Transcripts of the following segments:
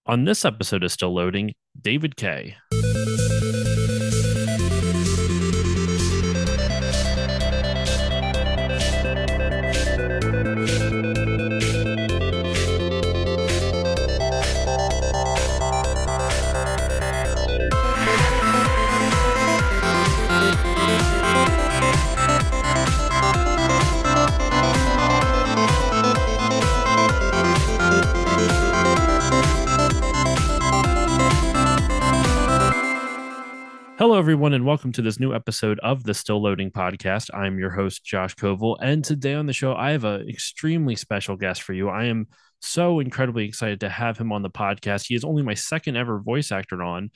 On this episode of Still Loading, David Kaye. Hello, everyone, and welcome to this new episode of the Still Loading podcast. I'm your host, Josh Koval, and today on the show, I have an extremely special guest for you. I am so incredibly excited to have him on the podcast. He is only my second ever voice actor on.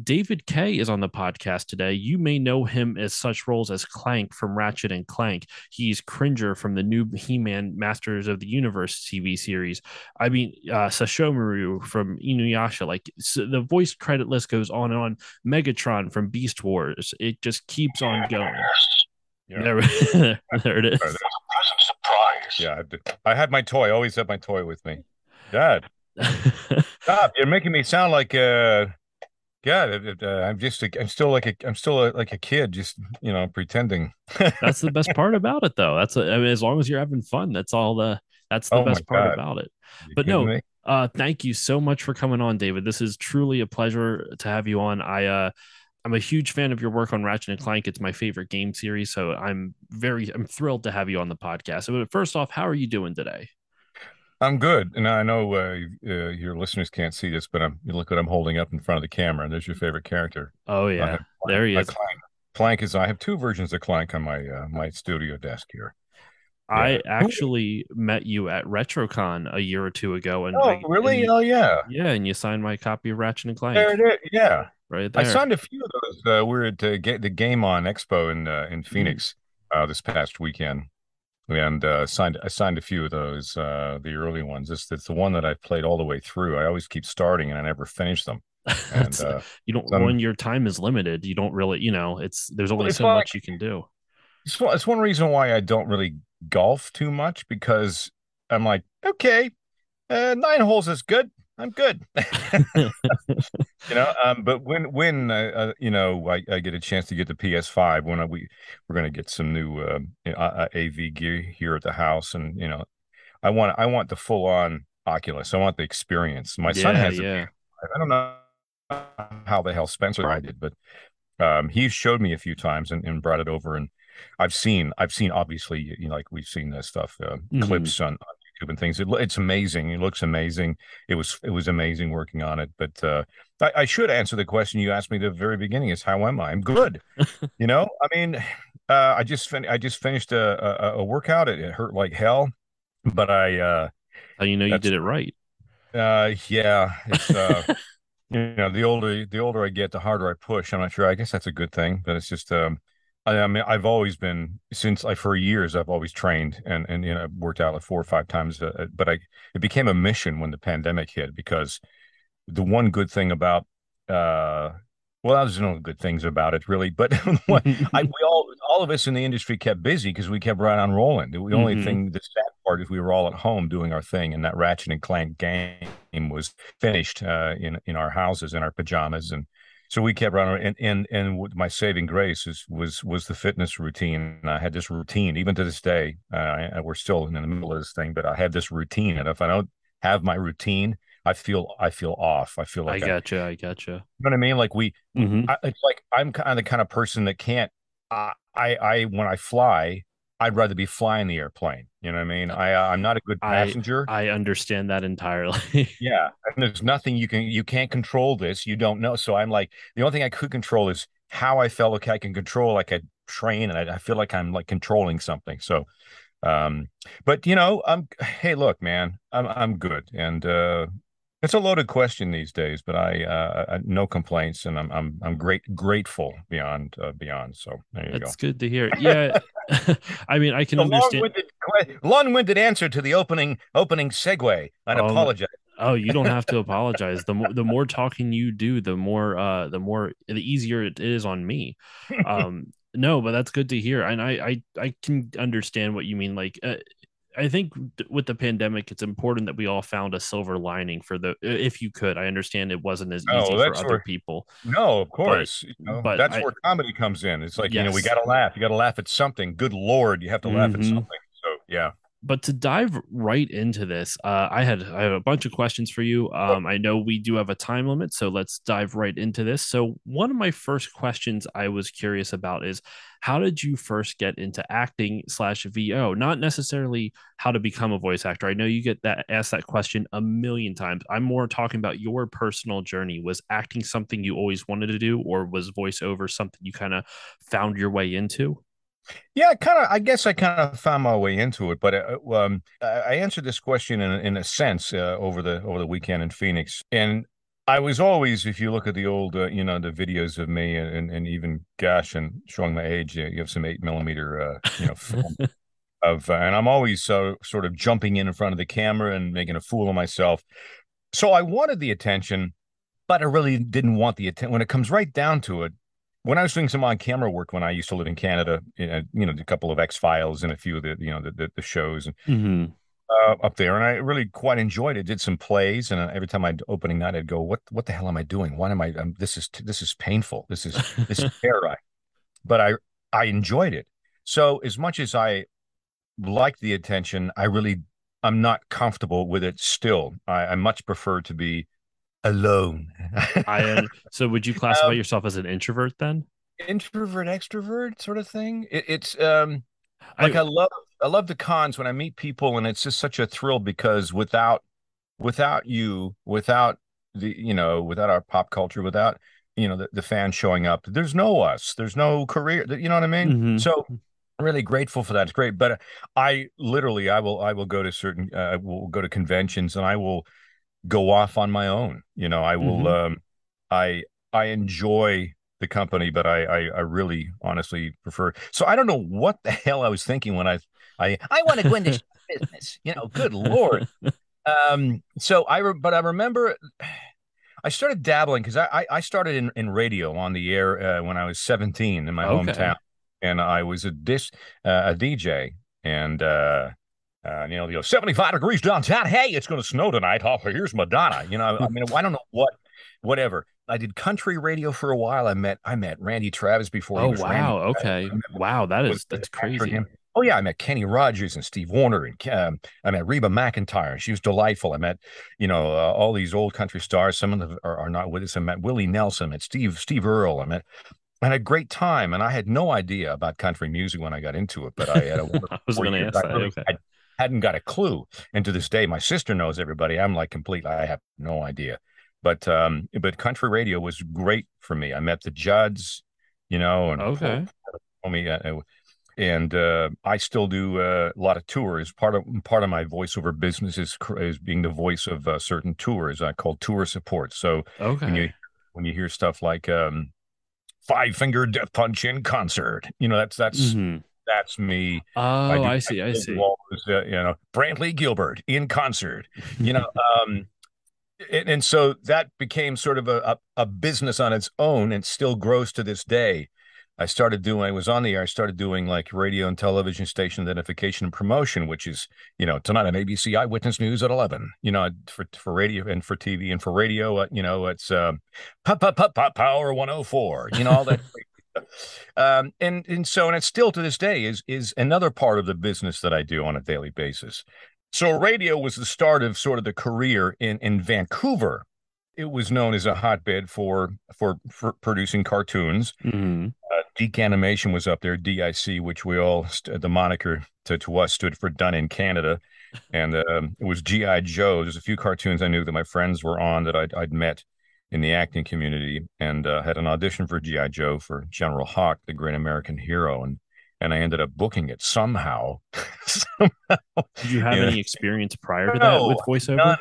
David Kaye is on the podcast today. You may know him as such roles as Clank from Ratchet and Clank. He's Cringer from the new He-Man Masters of the Universe TV series. Sashomaru from Inuyasha. The voice credit list goes on and on. Megatron from Beast Wars. It just keeps on going. Yeah. There it is. There's a present surprise. Yeah, I had my toy. I always have my toy with me. Dad, stop! You're making me sound like God. I'm still like a kid, just pretending. That's the best part about it, though. As long as you're having fun, that's the Oh my best part God. about it. You But kidding no, me? thank you so much for coming on, David. This is truly a pleasure to have you on. I'm a huge fan of your work on Ratchet and Clank. It's my favorite game series, so I'm thrilled to have you on the podcast. But first off, how are you doing today? I'm good, and I know your listeners can't see this, but you look what I'm holding up in front of the camera, and there's your favorite character. Oh I yeah, have there he is. Clank. Clank is. I have two versions of Clank on my studio desk here. Yeah. I actually met you at RetroCon a year or two ago, Oh, really? you, Oh, yeah. yeah, and you signed my copy of Ratchet and Clank There it is. Yeah. right I there. signed a few of those. We were at the Game On Expo in Phoenix this past weekend, and I signed a few of those, the early ones. It's the one that I've played all the way through. I always keep starting and I never finish them. And You don't some when your time is limited, you don't really, there's only it's so like much you can do. it's one reason why I don't really golf too much because I'm like, okay, 9 holes is good. I'm good. But when I get a chance to get the PS5 we're going to get some new AV gear here at the house, and I want the full on Oculus. I want the experience. My son Yeah, has it. yeah. I don't know how the hell Spencer I did, but he showed me a few times and brought it over, and I've seen obviously, like we've seen this stuff, Mhm. clips on YouTube and things. It's amazing. It looks amazing. It was amazing working on it. But I should answer the question you asked me at the very beginning: is how am I? I'm good. I mean, I just finished a workout. It hurt like hell, but How you know you that's did it right? yeah, it's the older I get, the harder I push. I'm not sure. I guess that's a good thing, but it's just I mean, I've always been for years. I've always trained and worked out like 4 or 5 times. But it became a mission when the pandemic hit because the one good thing about well, there's no good things about it really, but what we all of us in the industry kept busy because we kept right on rolling. The only Hmm. thing, the sad part is we were all at home doing our thing, and that Ratchet and Clank game was finished in our houses in our pajamas, and so we kept running. And my saving grace was the fitness routine. I had this routine even to this day. We're still in the middle of this thing, but I had this routine, and if I don't have my routine, I feel off. I feel I like gotcha. I gotcha. you know what I mean? Like Hmm. it's like I'm kind of the kind of person that can't. When I fly, I'd rather be flying the airplane. You know what I mean? I'm not a good I passenger. I understand that entirely. Yeah, and there's nothing you can't control this. You don't know. So I'm like the only thing I could control is how I felt. Okay, I can control like a train, and I feel like I'm like controlling something. So, um, but hey, look, man, I'm good, and it's a loaded question these days, but no complaints, and I'm grateful beyond. So there you go. That's good to hear. Yeah. I mean, I can A understand. long-winded answer to the opening segue. I'd Um, apologize. oh, you don't have to apologize. The more talking you do, the easier it is on me. No, but that's good to hear. And I can understand what you mean. I think with the pandemic, it's important that we all found a silver lining for if you could. I understand it wasn't as easy Oh, for that's other where people, no, of but course. but That's I where comedy comes in. It's like, we yes. got to laugh. You got to laugh at something. Good Lord, you have to laugh at Hmm. something. So, yeah. But to dive right into this, I have a bunch of questions for you. I know we do have a time limit, so let's dive right into this. So one of my first questions I was curious about is how did you first get into acting slash VO? Not necessarily how to become a voice actor. I know you get that asked that question a million times. I'm more talking about your personal journey. Was acting something you always wanted to do, or was voiceover something you kind of found your way into? Yeah, kind of. I guess I kind of found my way into it, but I answered this question in a sense over the weekend in Phoenix, and I was always, if you look at the old, the videos of me, and even gosh, and showing my age, you have some 8 millimeter, film of, and I'm always sort of jumping in front of the camera and making a fool of myself. So I wanted the attention, but I really didn't want the attention. When it comes right down to it, when I was doing some on-camera work when I used to live in Canada, a couple of X-Files and a few of the shows and Hmm. up there, and I really quite enjoyed it. Did some plays, and every time I'd opening night, I'd go, "What the hell am I doing? Why am I? This is painful. This is terror." But I enjoyed it. So as much as I like the attention, I'm not comfortable with it. Still, I much prefer to be alone. So would you classify um, yourself as an introvert then? Introvert extrovert sort of thing. It's like I I love the cons when I meet people, and it's just such a thrill because without without our pop culture, without the fans showing up, there's no us, there's no career, you know what I mean? mhm. So I'm really grateful for that. It's great. But I will go to I will go to conventions, and I will go off on my own. I will Mhm. I I enjoy the company, but I really honestly prefer. So I don't know what the hell I was thinking when I want to go into business. Good Lord. But I remember I started dabbling because I started in radio on the air when I was 17 in my Okay. hometown, and I was a DJ, and 75 degrees downtown. Hey, it's going to snow tonight. Oh, here's Madonna. I mean, I don't know whatever. I did country radio for a while. I met Randy Travis before he Oh was Randy wow. Travis. Okay. I met Wow, with that's after crazy. him. Oh yeah, I met Kenny Rogers and Steve Warner, and I met Reba McEntire. She was delightful. I met all these old country stars. Some of them are not with us. I met Willie Nelson. I met Steve Earle. I had a great time, and I had no idea about country music when I got into it, but I had a wonderful I was going to 4 years. ask that. Okay. I hadn't got a clue. And to this day, my sister knows everybody. I'm like complete. I have no idea. But country radio was great for me. I met the Judds, and Okay. me, and I still do a lot of tours. Part of my voiceover business is being the voice of certain tours. I call tour support. So when you Okay. when you hear stuff like Five Finger Death Punch in concert. Hmm. That's me. I Oh, do. I I see. I still do see. all those, Brantley Gilbert in concert. You know, um, and so that became sort of a business on its own, and still grows to this day. I was on the air. I started doing like radio and television station identification and promotion, which is, tonight on ABC Eyewitness News at 11, for radio and for TV and for radio, it's Power 104, all that. And it's still to this day is another part of the business that I do on a daily basis. So radio was the start of sort of the career in Vancouver. It was known as a hotbed for producing cartoons. Hmm. Geek Animation was up there, DIC, which the moniker to us stood for Done in Canada. And it was G.I. Joe. There's a few cartoons I knew that my friends were on that I'd met in the acting community, and had an audition for G.I. Joe for General Hawk, the great American hero. And I ended up booking it somehow. Somehow. Did you have any experience prior to that No, with voiceover?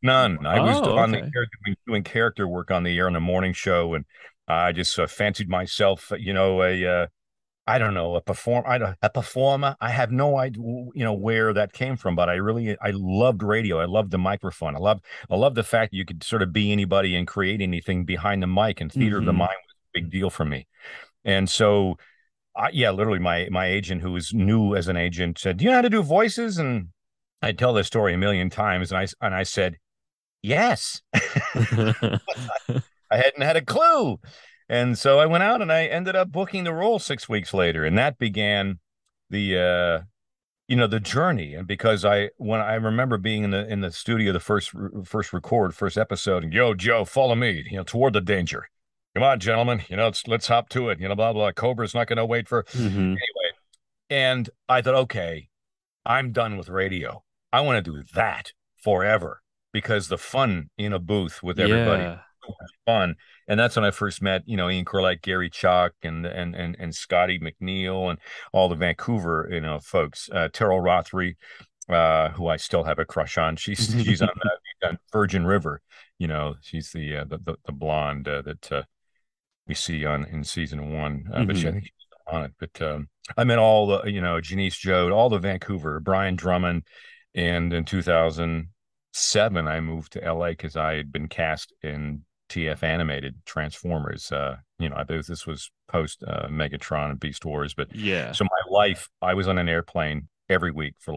none. I was Oh, on the okay. air doing character work on the air on a morning show, and I just fancied myself, I don't know, a performer. I have no idea, where that came from, but I loved radio. I loved the microphone. I love the fact that you could sort of be anybody and create anything behind the mic, and theater of the Hmm. mind was a big deal for me. And so, yeah, literally my agent, who was new as an agent, said, "Do you know how to do voices?" And I tell this story a million times, and I said yes. I hadn't had a clue. And so I went out and I ended up booking the role 6 weeks later. And that began the the journey. And because when I remember being in the studio, the first episode, and yo, Joe, follow me, toward the danger. Come on, gentlemen, let's hop to it, blah, blah. Cobra's not going to wait for Hmm. anyway. And I thought, okay, I'm done with radio. I want to do that forever because the fun in a booth with everybody, Yeah. so much fun. And that's when I first met, Ian Corlett, Gary Chalk, and Scotty McNeil, and all the Vancouver, folks. Terrell Rothery, who I still have a crush on. She's on Virgin River. She's the blonde that we see in season one. But I Hmm. think she's on it. But I met all the, Janice Jode, all the Vancouver, Brian Drummond. And in 2007, I moved to LA because I had been cast in TF animated Transformers. This was post Megatron and Beast Wars. But Yeah. so my life, I was on an airplane every week for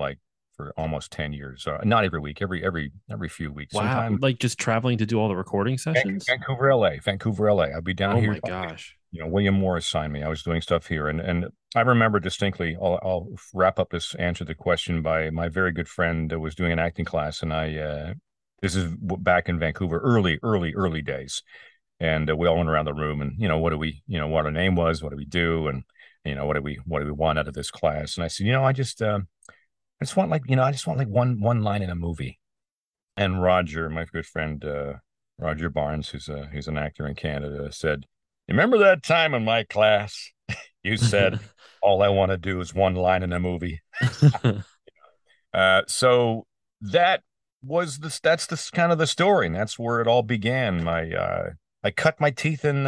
almost 10 years. Not every week, every few weeks. Wow. Sometimes Like just traveling to do all the recording sessions? Vancouver, LA. I'd be down Oh here. my gosh. William Morris signed me. I was doing stuff here, and I remember distinctly. I'll wrap up this answer to the question by my very good friend that was doing an acting class, and this is back in Vancouver, early days, and we all went around the room, and what our name was, what do we do, and what do we want out of this class, and I said, I just want one line in a movie, and Roger, my good friend Roger Barnes, who's an actor in Canada, said, "Remember that time in my class you said all I want to do is one line in a movie?" So that that's the kind of the story, and that's where it all began. I cut my teeth in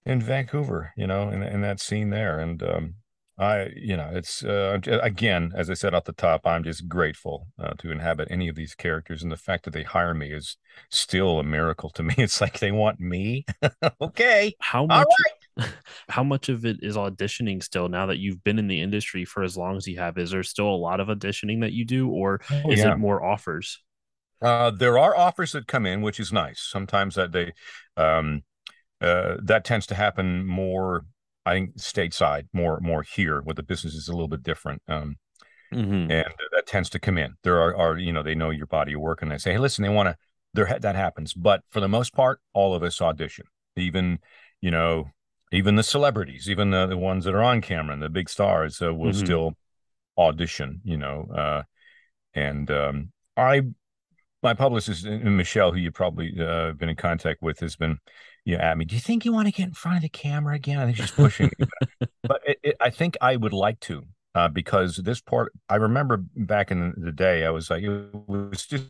Vancouver, in that scene there, and it's again, as I said off the top, I'm just grateful to inhabit any of these characters, and the fact that they hire me is still a miracle to me. It's like they want me. Okay, How all much how much of it is auditioning still now that you've been in the industry for as long as you have? Is there still a lot of auditioning that you do, or right. Oh is it yeah. more offers? There are offers that come in, which is nice. Sometimes um, that tends to happen more, I think, stateside, more here, where the business is a little bit different. Hmm. And that tends to come in. There are they know your body of work, and they say, hey, listen, they want to. There that happens, but for the most part, all of us audition. Even you know, even the celebrities, even the ones that are on camera and the big stars will Hmm. still audition. And I my publicist Michelle, who you probably been in contact with, has been at me. Do you think you want to get in front of the camera again? I think she's pushing me, but I think I would like to because this part. I remember back in the day, I was like, it was just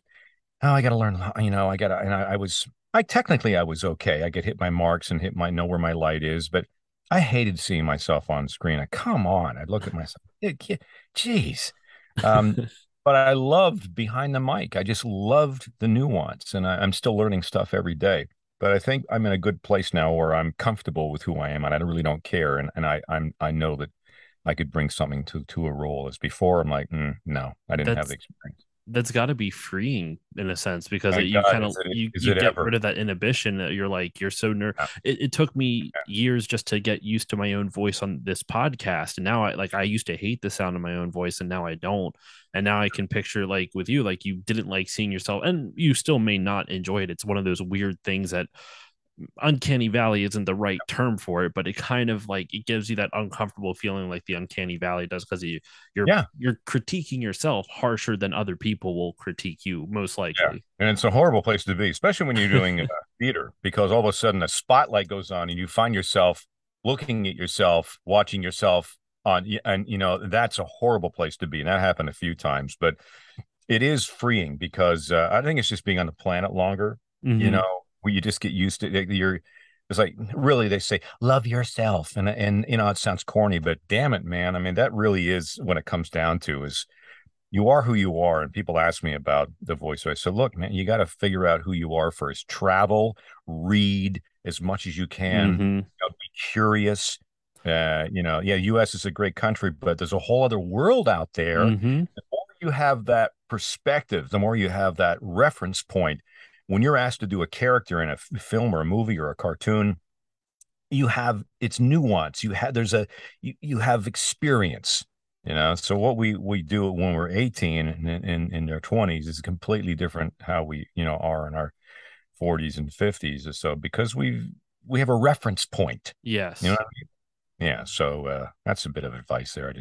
I got to learn. I got to, and I was. I was okay. I could hit my marks and know where my light is, but I hated seeing myself on screen. Come on, I'd look at myself. Jeez. Um, but I loved behind the mic. I just loved the nuance, and I'm still learning stuff every day. But I think I'm in a good place now where I'm comfortable with who I am, and I really don't care. And I know that I could bring something to a role. As before, I'm like, no, I didn't have That's the experience. that's got to be freeing in a sense because My you God, kind of is you it get ever? rid of that inhibition that you're like you're so Yeah, it took me years just to get used to my own voice on this podcast, and now I used to hate the sound of my own voice, and now I don't, and now I can picture like with you, like you didn't like seeing yourself, and you still may not enjoy it. It's one of those weird things that uncanny valley isn't the right term for it, but it kind of like it gives you that uncomfortable feeling like the uncanny valley does because you're yeah, you're critiquing yourself harsher than other people will critique you most yeah. likely. And it's a horrible place to be, especially when you're doing theater, because all of a sudden a spotlight goes on and you find yourself looking at yourself, watching yourself on, and that's a horrible place to be. And that happened a few times, but it is freeing because I think it's just being on the planet longer, Mm-hmm. where you just get used to it. It's like really they say love yourself, and it sounds corny, but damn it, man. I mean, that really is when it comes down to is you are who you are. And people ask me about the voice. So I said, look, man, you got to figure out who you are first. Travel, read as much as you can, Mm-hmm. be curious. Yeah, US is a great country, but there's a whole other world out there. Mm-hmm. The more you have that perspective, the more you have that reference point. When you're asked to do a character in a film or a movie or a cartoon, you have it's nuance. You have experience. So what we do when we're 18 and in their 20s is completely different how we are in our 40s and 50s. So because we have a reference point. Yes. You know what I mean? Yeah. So that's a bit of advice there.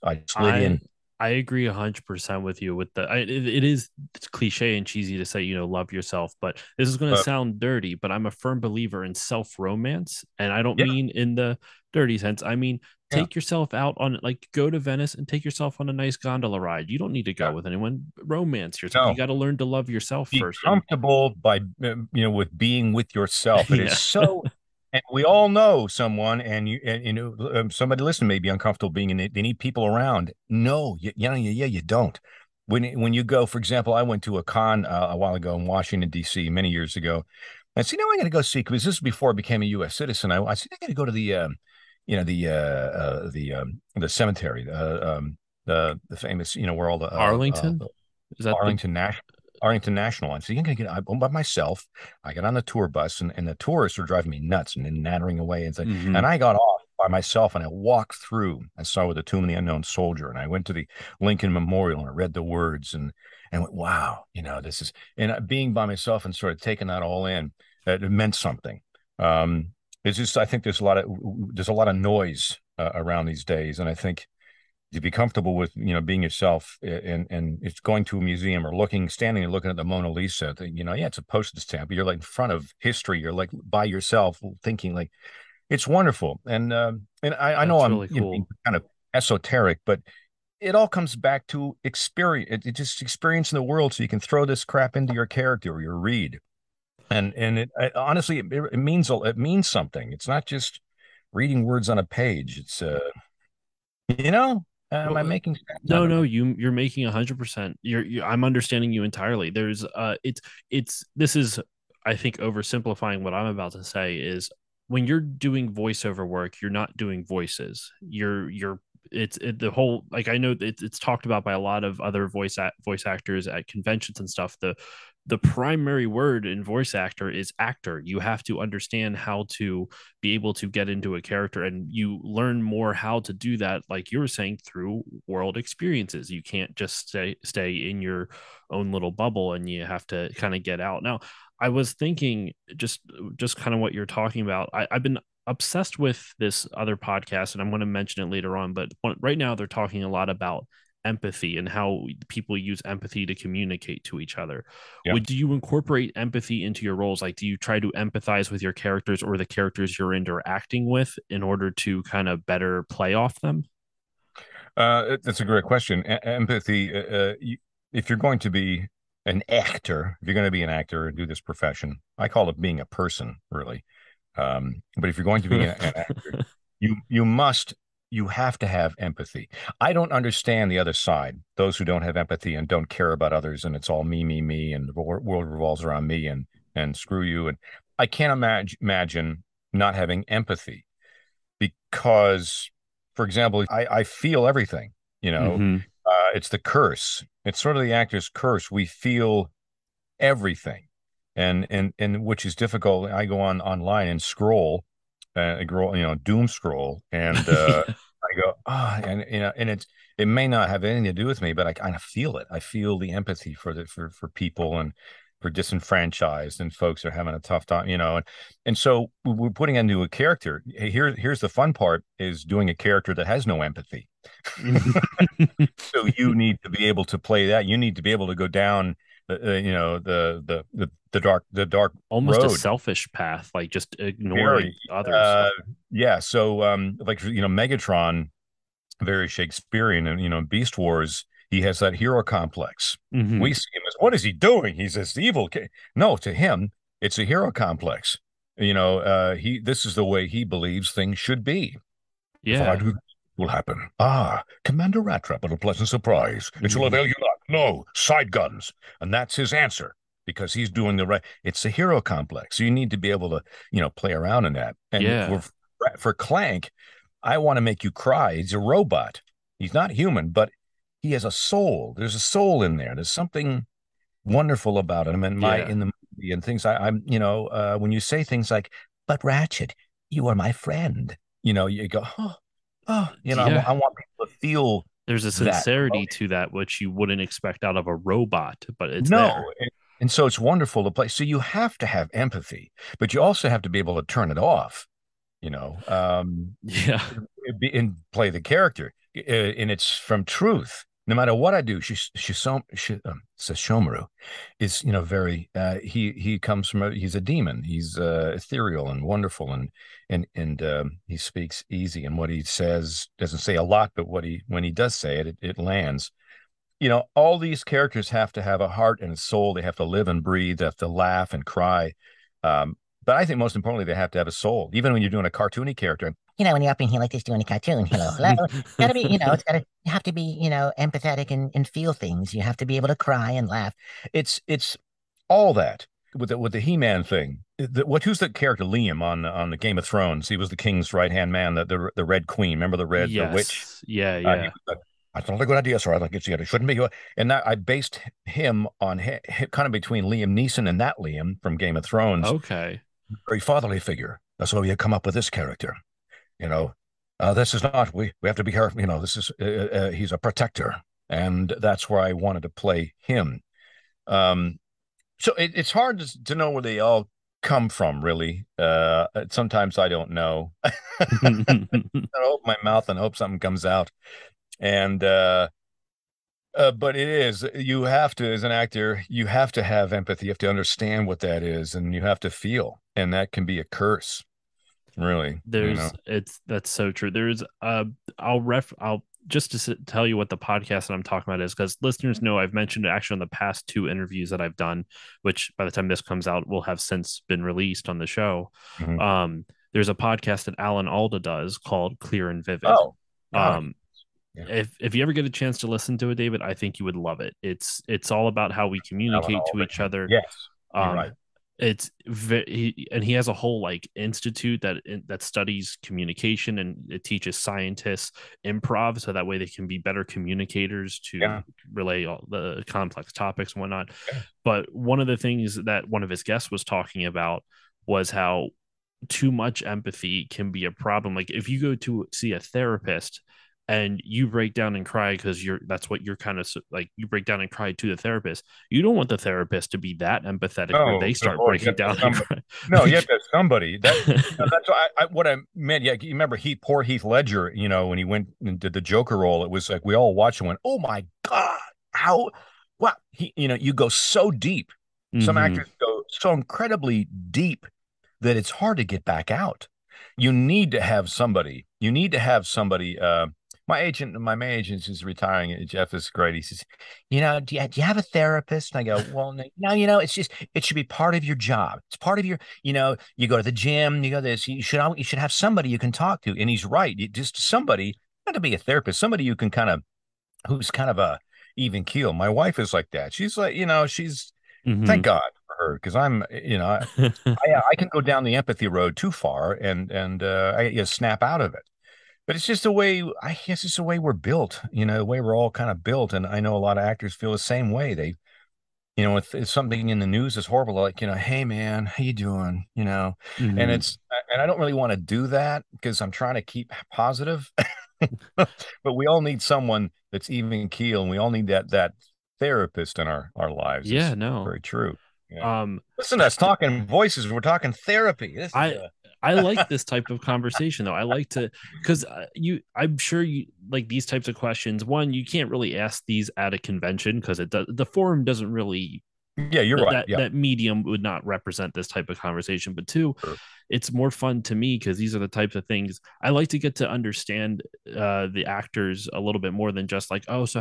I slid I in. I agree 100% with you with it's cliche and cheesy to say, love yourself, but this is going to sound dirty, but I'm a firm believer in self-romance, and I don't Yeah. mean in the dirty sense. I mean, Yeah. take yourself out on, like, go to Venice and take yourself on a nice gondola ride. You don't need to go Yeah. with anyone. Romance yourself. You No. got to learn to love yourself Be first. And comfortable by with being with yourself. It is yeah. so, and we all know someone, and somebody listen may be uncomfortable being in it. They need people around. No, you don't. When you go, for example, I went to a con a while ago in Washington D.C. many years ago. I said, I got to go see, because this is before I became a U.S. citizen. I said, I got to go to the cemetery, the famous, where all the Arlington? Is that Arlington National. Arlington National. And so I'm by myself. I got on the tour bus, and the tourists were driving me nuts and nattering away. And I got off by myself, and I walked through. I saw with the Tomb of the Unknown Soldier, and I went to the Lincoln Memorial, and I read the words and went, wow, this is, and being by myself and sort of taking that all in, it meant something. It's just, I think there's a lot of noise around these days. And I think to be comfortable with being yourself, and it's going to a museum or standing and looking at the Mona Lisa, it's a postage stamp, but you're like in front of history, you're like by yourself thinking, like, it's wonderful. And I know I'm really cool. being kind of esoteric, but it all comes back to experience. It just experiencing the world, so you can throw this crap into your character or your read. And honestly, it means something. It's not just reading words on a page. It's am I making sense? No, you're making 100%. I'm understanding you entirely. There's this is, I think, oversimplifying what I'm about to say is, when you're doing voiceover work, you're not doing voices. The whole, like, I know it's talked about by a lot of other voice actors at conventions and stuff. The primary word in voice actor is actor. You have to understand how to be able to get into a character, and you learn more how to do that, like you were saying, through world experiences. You can't just stay in your own little bubble, and you have to kind of get out. Now, I was thinking, just kind of what you're talking about. I've been obsessed with this other podcast, and I'm going to mention it later on, but right now they're talking a lot about empathy and how people use empathy to communicate to each other. Yeah. Do you incorporate empathy into your roles? Like, do you try to empathize with your characters or the characters you're interacting with in order to kind of better play off them? That's a great question. Empathy, if you're going to be an actor, if you're going to be an actor and do this profession, I call it being a person, really. But if you're going to be an actor, you have to have empathy. I don't understand the other side, those who don't have empathy and don't care about others, and it's all me, and the world revolves around me, and screw you. And I can't imagine not having empathy, because, for example, I feel everything, it's the curse. It's sort of the actor's curse. We feel everything. And which is difficult. I go online and scroll, doom scroll, and I go, and it may not have anything to do with me, but I kind of feel it. I feel the empathy for people, and for disenfranchised, and folks are having a tough time, and so we're putting into a character. Here's the fun part, is doing a character that has no empathy. So you need to be able to play that. You need to be able to go down the dark almost road. A selfish path, like just ignoring others. Yeah. So like, Megatron, very Shakespearean, and Beast Wars, he has that hero complex. Mm-hmm. We see him as, what is he doing? He's this evil kid. No, to him, it's a hero complex. This is the way he believes things should be. Yeah. If I do, will happen. Commander Rat Trap, what a pleasant surprise. It shall avail you not. No, side guns. And that's his answer, because he's doing the right. It's a hero complex. So you need to be able to, play around in that. And for Clank, I want to make you cry. He's a robot. He's not human, but he has a soul. There's a soul in there. There's something wonderful about him. And Yeah. in the movie and things, I'm, when you say things like, but Ratchet, you are my friend, you go, Yeah. I want people to feel There's a that sincerity emotion. to that which you wouldn't expect out of a robot, but it's there. No. And so it's wonderful to play. So you have to have empathy, but you also have to be able to turn it off, you know, um, Yeah. and play the character. And it's from truth. No matter what I do, says Shomaru is, very, he comes from, he's a demon. He's ethereal and wonderful, and he speaks easy. And what he says doesn't say a lot, but when he does say it, it lands. All these characters have to have a heart and a soul. They have to live and breathe. They have to laugh and cry. But I think most importantly, they have to have a soul. Even when you're doing a cartoony character, when you're up in here like this doing a cartoon, hello, it's gotta be, you have to be, empathetic and feel things. You have to be able to cry and laugh. It's all that with the He-Man thing. Who's the character Liam on the Game of Thrones? He was the king's right hand man, the Red Queen. Remember the witch? Yes. Yeah. He Yeah. was I thought a good idea, sir. I think it shouldn't be. And that I based him on kind of between Liam Neeson and that Liam from Game of Thrones, Okay. very fatherly figure. That's why we had come up with this character. You know, this is not. We have to be careful. This is he's a protector, and that's where I wanted to play him. Um, so it's hard to know where they all come from, really. Sometimes I don't know. I open my mouth and hope something comes out. And but it is, you have to, as an actor, you have to have empathy. You have to understand what that is, and you have to feel, and that can be a curse, really. That's so true. I'll just to tell you what the podcast that I'm talking about is, because listeners know I've mentioned it actually on the past two interviews that I've done, which by the time this comes out will have since been released on the show. Mhm. There's a podcast that Alan Alda does called Clear and Vivid. Oh, got it. Um, Yeah. if you ever get a chance to listen to it, David, I think you would love it. It's all about how we Alan communicate to Alda. each other. Yes, you're Um, right. and he has a whole like institute that studies communication, and it teaches scientists improv so that way they can be better communicators to Yeah. relay all the complex topics and whatnot. Yeah. But one of the things that one of his guests was talking about was how too much empathy can be a problem. Like if you go to see a therapist and you break down and cry because that's what you're kind of like, you break down and cry to the therapist, you don't want the therapist to be that empathetic where No, they good start Lord, you breaking have to down have and somebody. cry. No, you have Like, to have somebody. That's what I meant. Yeah, you remember poor Heath Ledger, when he went and did the Joker role, it was like we all watched and went, "Oh my God, how what you go so deep. Some mhm. actors go so incredibly deep that it's hard to get back out. You need to have somebody. You need to have somebody. My main agent is retiring. Jeff is great. He says, do you have a therapist? And I go, well, no, it's just, it should be part of your job. It's part of your, you go to the gym, you go this, you should have somebody you can talk to. And he's right. Just somebody, not to be a therapist, somebody you can who's kind of a even keel. My wife is like that. She's like, thank Mhm. God for her. Cause I can go down the empathy road too far and I snap out of it. But it's just the way, I guess it's the way we're built, the way we're all kind of built. And I know a lot of actors feel the same way. If something in the news is horrible, like, hey man, how you doing? And Mhm. and I don't really want to do that because I'm trying to keep positive, but we all need someone that's even keel, and we all need that therapist in our lives. Yeah, It's no. very true. Yeah. Um, Listen to us talking voices. We're talking therapy. This is I I like this type of conversation though. I like to, because I'm sure you like these types of questions. One, you can't really ask these at a convention because the forum doesn't really, yeah, you're right. that Yeah. that medium would not represent this type of conversation. But two, Sure. it's more fun to me because these are the types of things I like to get to understand the actors a little bit more than just like, oh, so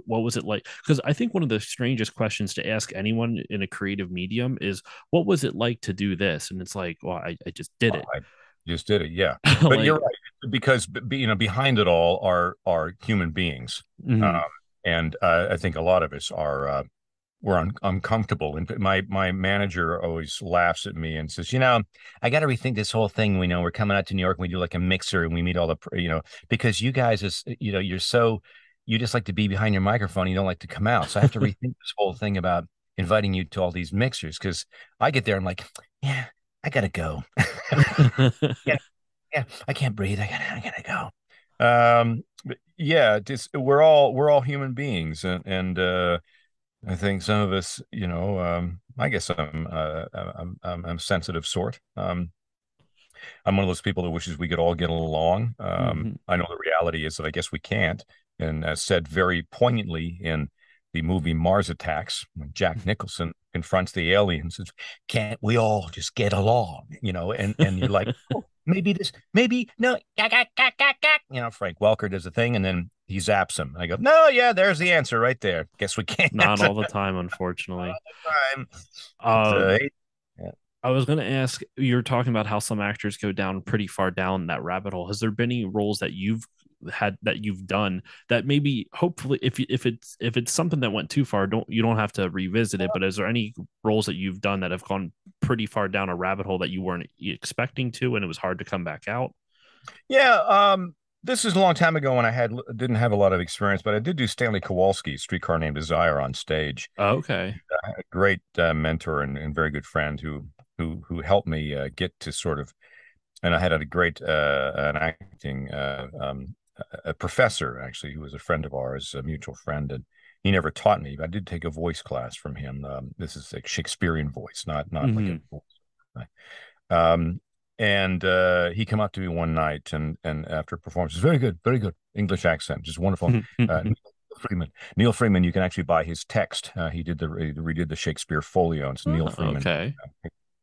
what was it like? Because I think one of the strangest questions to ask anyone in a creative medium is, what was it like to do this? And it's like, well, I just did it. I just did it. Yeah. But you're Like, right, because behind it all are human beings. Um, mhm. and I think a lot of us are we're uncomfortable. And my manager always laughs at me and says, I got to rethink this whole thing. We know we're coming out to New York and we do like a mixer and we meet all the, because you guys is, you're so you just like to be behind your microphone. You don't like to come out. So I have to rethink this whole thing about inviting you to all these mixers because I get there. I'm like, yeah, I gotta go. Yeah, yeah, I can't breathe. I gotta go. But yeah, just we're all human beings, and I think some of us, I guess I'm sensitive sort. I'm one of those people that wishes we could all get along. Mhm. I know the reality is that I guess we can't. And as said very poignantly in the movie Mars Attacks, when Jack Nicholson confronts the aliens, says, "Can't we all just get along?" And you're like, oh, maybe no, Frank Welker does the thing, and then he zaps him. And I go, no, yeah, there's the answer right there. Guess we can't. Not all the time, unfortunately. Time. But, Um, yeah. I was going to ask, you're talking about how some actors go down pretty far down that rabbit hole. Has there been any roles that you've done that maybe hopefully if it's something that went too far, you don't have to revisit it, but is there any roles that you've done that have gone pretty far down a rabbit hole that you weren't expecting to and it was hard to come back out? Yeah, this is a long time ago when I didn't have a lot of experience, but I did do Stanley Kowalski's Streetcar Named Desire on stage. Okay. A great mentor and very good friend who helped me get to sort of, and I had a great an acting a professor actually who was a friend of ours, a mutual friend, and he never taught me, but I did take a voice class from him. This is like Shakespearean voice, not like a voice. Um, and he came up to me one night and after performance, very good English accent, just wonderful. Neil Freeman, you can actually buy his text. He redid the Shakespeare folio. It's Neil Freeman, Okay.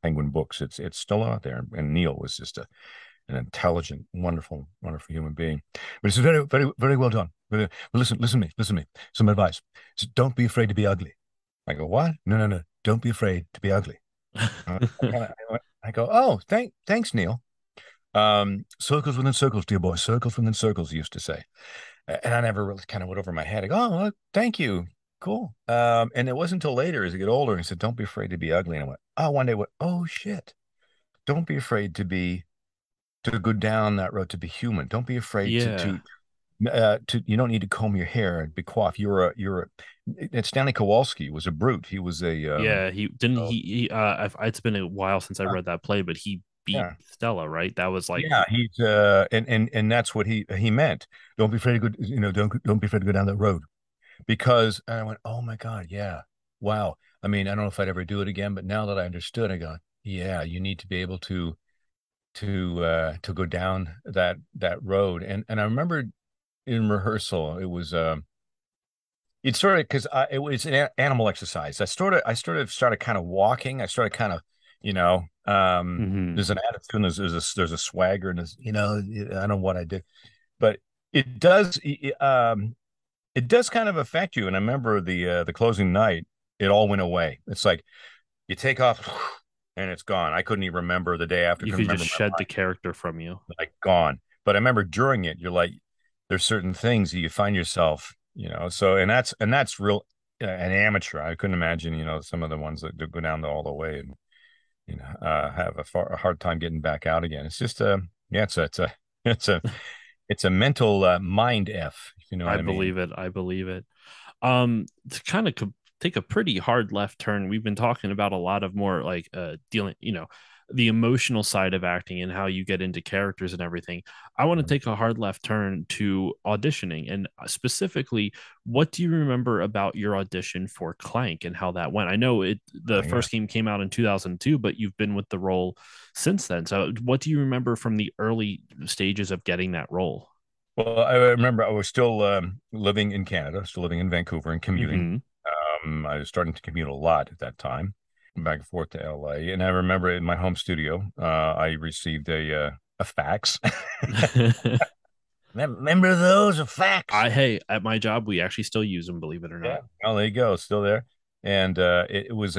Penguin Books. It's still out there. And Neil was just an intelligent, wonderful human being. But it's very, very, very well done. Listen to me. Some advice. So don't be afraid to be ugly. I go, what? No. Don't be afraid to be ugly. I go, oh, thanks, Neil. Circles within circles, dear boy. Circles within circles, he used to say. And I never really kind of went over my head. I go, oh, well, thank you. Cool. And it wasn't until later as I get older, he said, don't be afraid to be ugly. And I went, oh, one day, oh, shit. Don't be afraid to go down that road, to be human. Don't be afraid Yeah. you don't need to comb your hair and be coiffed. Stanley Kowalski was a brute. He was Yeah, he didn't oh, it's been a while since I read that play, but he beat yeah. Stella, right? That was like Yeah, he's and that's what he meant. Don't be afraid to go, don't be afraid to go down that road. Because and I went, oh my God, yeah. Wow. I mean, I don't know if I'd ever do it again, but now that I understood, I go, yeah, you need to be able to go down that road. And I remember in rehearsal, it was it started because it was an animal exercise. I started kind of walking. I started kind of, mhm. there's an attitude, and there's a swagger, and I don't know what I did, but it does it does kind of affect you. And I remember the closing night, it all went away. It's like you take off and it's gone. I couldn't even remember the day after. You Couldn't could just remember shed the character from you. like gone. But I remember during it, you're like, there's certain things that you find yourself, so and that's real an amateur. I couldn't imagine, some of the ones that go down all the way and have a hard time getting back out again. It's just yeah, it's a it's a mental mind f, if you know I what I mean. believe it. I believe it. To kind of take a pretty hard left turn. We've been talking about a lot of more like dealing, the emotional side of acting and how you get into characters and everything. I want to take a hard left turn to auditioning and specifically, what do you remember about your audition for Clank and how that went? I know the Yeah. first game came out in 2002, but you've been with the role since then. So, what do you remember from the early stages of getting that role? Well, I remember I was still living in Canada, still living in Vancouver and commuting. Mm-hmm. I was starting to commute a lot at that time, back and forth to LA. And I remember in my home studio, I received a fax. Remember those, a fax? Hey, at my job, we actually still use them, believe it or Yeah. not. Oh, there you go, still there. And it was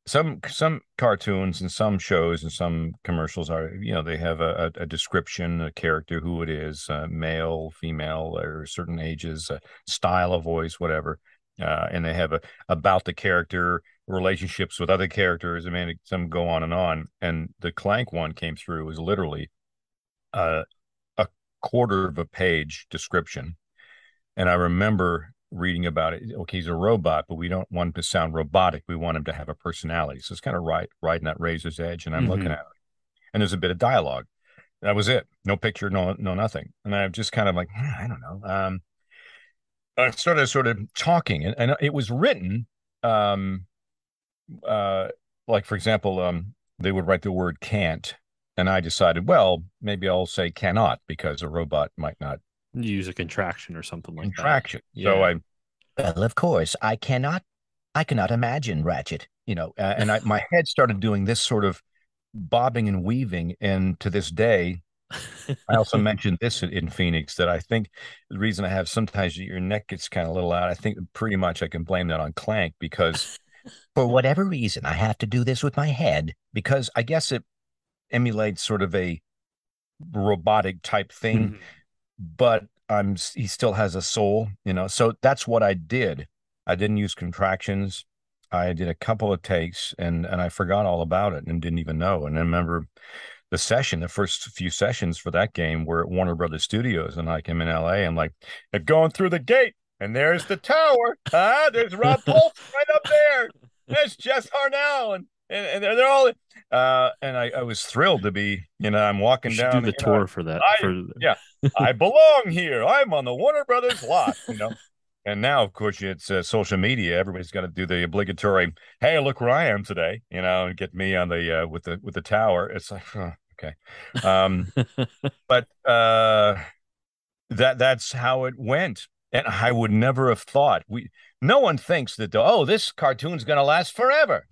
some cartoons and some shows and some commercials are, they have a description, a character, who it is, male, female, or certain ages, style of voice, whatever. And they have about the character, relationships with other characters. I mean, some go on and on. And the Clank one came through was literally a quarter of a page description. And I remember reading about it. Okay, he's a robot, but we don't want him to sound robotic. We want him to have a personality. So it's kind of riding that razor's edge. And I'm looking Hmm. at it, and there's a bit of dialogue. That was it. No picture, no nothing. And I'm just kind of like, I don't know. I started sort of talking, and it was written, um, uh, like for example, they would write the word can't, and I decided, well, maybe I'll say cannot because a robot might not Use a contraction or something like that. contraction. So Yeah. I, well, of course, I cannot imagine Ratchet, and my head started doing this sort of bobbing and weaving, and to this day, I also mentioned this in Phoenix that I think the reason I have sometimes your neck gets kind of a little out. I think pretty much I can blame that on Clank because for whatever reason I have to do this with my head because I guess it emulates sort of a robotic type thing, Mhm. but he still has a soul. So that's what I did. I didn't use contractions. I did a couple of takes and I forgot all about it and didn't even know. And I remember the first few sessions for that game were at Warner Brothers Studios, and like I'm in LA. I'm like, I'm going through the gate, and there's the tower. There's Rob Paulson right up there. There's Jess Harnell, and they're all. And I was thrilled to be. I'm You walking should do down. the tour for that. I For yeah, I belong here. I'm on the Warner Brothers lot. And now, of course, it's social media. Everybody's got to do the obligatory, "Hey, look where I am today," and get me on the with the tower. It's like, okay, um, but that's how it went, and I would never have thought No one thinks that this cartoon's going to last forever.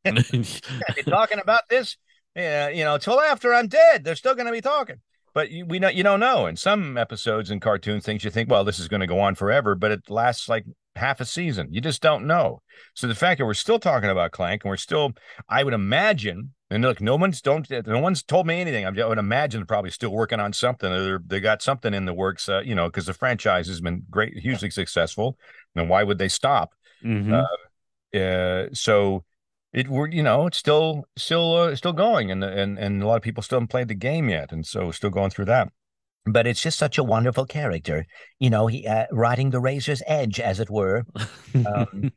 Gonna be talking about this, till after I'm dead. They're still going to be talking. But you don't know. In some episodes and cartoon things, you think, well, this is going to go on forever, but it lasts like half a season. You just don't know. So the fact that we're still talking about Clank and we're still, I would imagine, and look, no one's told me anything. I would imagine they're probably still working on something. They got something in the works, because the franchise has been great, hugely successful. And why would they stop? Uh, Hmm. so it's still going, and a lot of people still haven't played the game yet, and so still going through that. But it's just such a wonderful character, he riding the razor's edge, as it were. Um,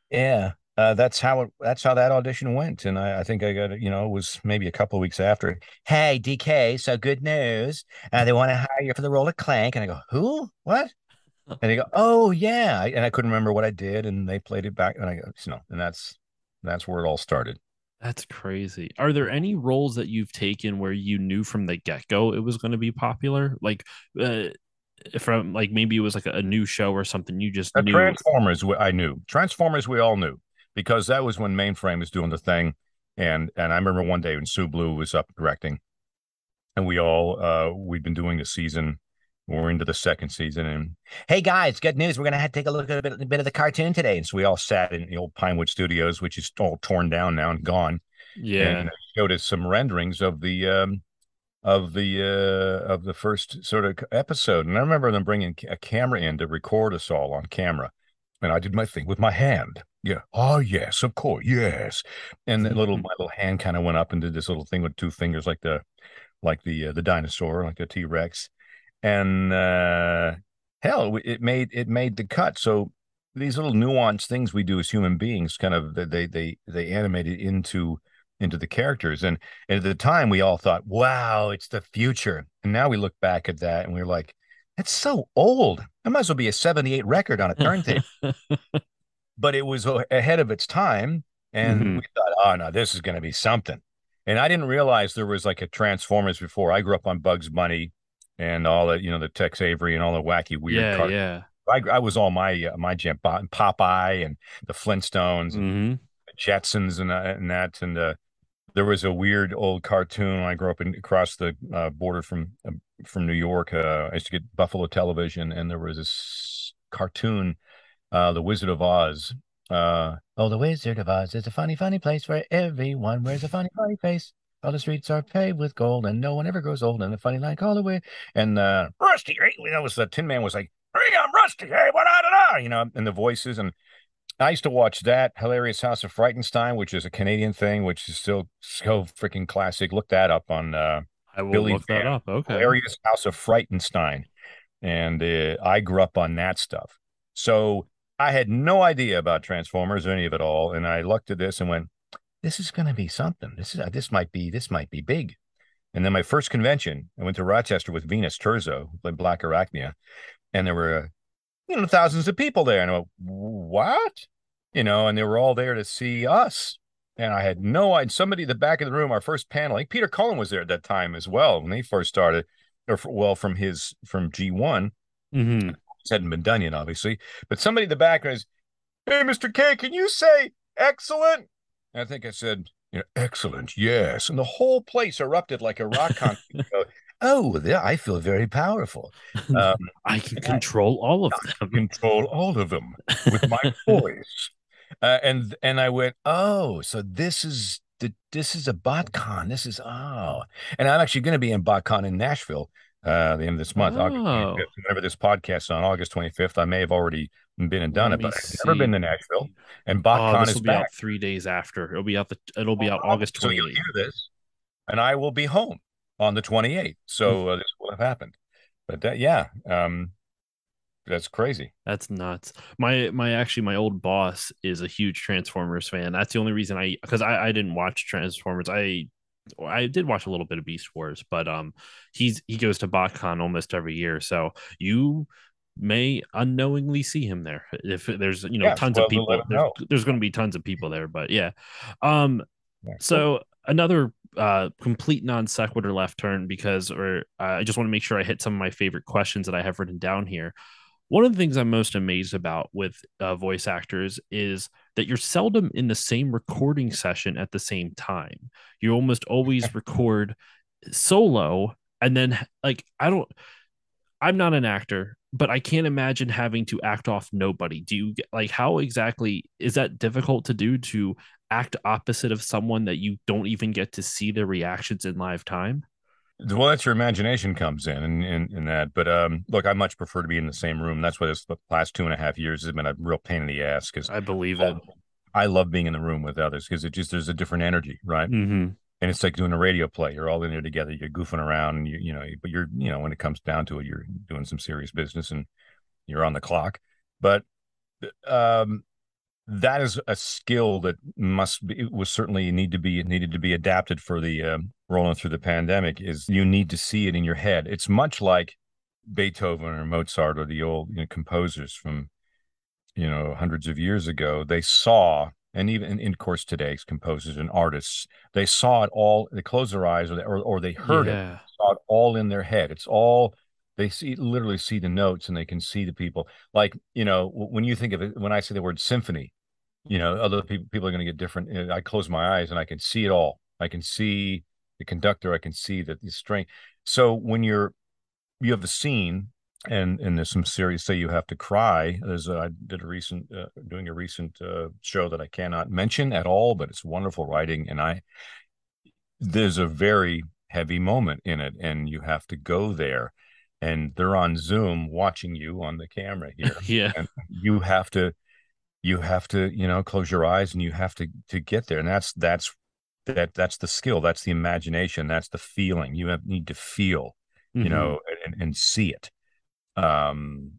yeah, that's how that audition went, and I think I got it. It was maybe a couple of weeks after. Hey, DK, so good news. They want to hire you for the role of Clank, and I go, who? What? And they go, oh yeah, and I couldn't remember what I did, and they played it back, and I go, no, and that's where it all started. That's crazy. Are there any roles that you've taken where you knew from the get-go it was going to be popular? Like from like maybe it was like a new show or something you just knew. Transformers, I knew. Transformers, we all knew because that was when Mainframe was doing the thing, and I remember one day when Sue Blue was up directing, and we'd been doing the season. We're into the second season, and hey guys, good news! We're gonna have to take a look at a bit of the cartoon today. And so we all sat in the old Pinewood Studios, which is all torn down now and gone, and Yeah. they showed us some renderings of the first sort of episode. And I remember them bringing a camera in to record us all on camera, and I did my thing with my hand. Yeah. Oh yes, of course, yes. And my little hand kind of went up and did this little thing with two fingers, like the dinosaur, like the T-Rex. And hell, it made the cut. So these little nuanced things we do as human beings, kind of they animated into the characters. And at the time, we all thought, "Wow, it's the future." And now we look back at that and we're like, "That's so old. That might as well be a '78 record on a turntable." But it was ahead of its time, and Hmm. we thought, "Oh no, this is going to be something." And I didn't realize there was like a Transformers before. I grew up on Bugs Bunny and all that, the Tex Avery and all the wacky weird Yeah, cartoons. yeah. I was all my jam, Popeye and the Flintstones and Hmm. the Jetsons and that. And there was a weird old cartoon. I grew up across the border from New York. I used to get Buffalo Television, and there was this cartoon, The Wizard of Oz. Oh, the Wizard of Oz is a funny, funny place where everyone wears a funny, funny face. All the streets are paved with gold, and no one ever grows old. And a funny line called away. And Rusty, right? That was the Tin Man was like, "Hey, I'm Rusty. Hey, what da da da," and the voices. And I used to watch that Hilarious House of Frightenstein, which is a Canadian thing, which is still so freaking classic. Look that up on I will Billy look that Van. up. Okay. Hilarious House of Frightenstein. and I grew up on that stuff. So I had no idea about Transformers or any of it all, and I looked at this and went, "This is going to be something. This might be big." And then my first convention, I went to Rochester with Venus Terzo, played Black Arachnia, and there were thousands of people there, and I went, "What?" And they were all there to see us. And I had no idea. Somebody at the back of the room, our first panel, like Peter Cullen was there at that time as well when they first started, from G1. Mm-hmm. This hadn't been done yet, obviously. But somebody in the back was, "Hey, Mr. K, can you say excellent?" And I think I said, "Excellent, yes." And the whole place erupted like a rock concert. Oh, yeah, I feel very powerful. Um, I can control all of them. control all of them with my voice. And I went, "Oh, so this is a BotCon. This is and I'm actually going to be in BotCon in Nashville the end of this month, August Oh, 25th. Whenever this podcast is on August 25th, I may have already been and done let it, me but I've never see. been to Nashville, and Oh, BotCon this is will be back. out 3 days after. It'll be out August So you'll 28th. hear this, and I will be home on the 28th. So this will have happened. But yeah, that's crazy. That's nuts. My old boss is a huge Transformers fan. That's the only reason I didn't watch Transformers. I did watch a little bit of Beast Wars, but he goes to BotCon almost every year. So you may unknowingly see him there if there's Yes, tons of well, let people. them There's know. there's going to be tons of people there, but yeah. Um Yeah, cool. so another complete non sequitur left turn because or I just want to make sure I hit some of my favorite questions that I have written down here. One of the things I'm most amazed about with voice actors is that you're seldom in the same recording session at the same time. You almost always record solo, and then like I'm not an actor, but I can't imagine having to act off nobody. Do you like how exactly is that difficult to do, to act opposite of someone that you don't even get to see their reactions in live time? Well, that's your imagination comes in that. But look, I much prefer to be in the same room. That's why this the last 2.5 years has been a real pain in the ass because I believe it. I love being in the room with others because there's a different energy, right? Mm-hmm. And it's like doing a radio play. You're all in there together. You're goofing around, and but when it comes down to it, you're doing some serious business and you're on the clock. But um, that is a skill that was certainly needed to be adapted for the rolling through the pandemic. Is you need to see it in your head. It's much like Beethoven or Mozart or the old composers from hundreds of years ago. They saw, and even in course today's composers and artists, they saw it all. They closed their eyes, or they heard it, Yeah. saw it all in their head. It's all they literally see the notes, and they can see the people. Like when you think of it, when I say the word symphony, other people are going to get different. I close my eyes and I can see it all. I can see the conductor. I can see the string. So when you have a scene and there's some serious, say you have to cry. I did doing a recent show that I cannot mention at all, but it's wonderful writing. And there's a very heavy moment in it, and you have to go there, and they're on Zoom watching you on the camera here, Yeah. and you have to close your eyes, and you have to get there. And that's the skill, that's the imagination, that's the feeling. Need to feel, Mm-hmm. and see it. um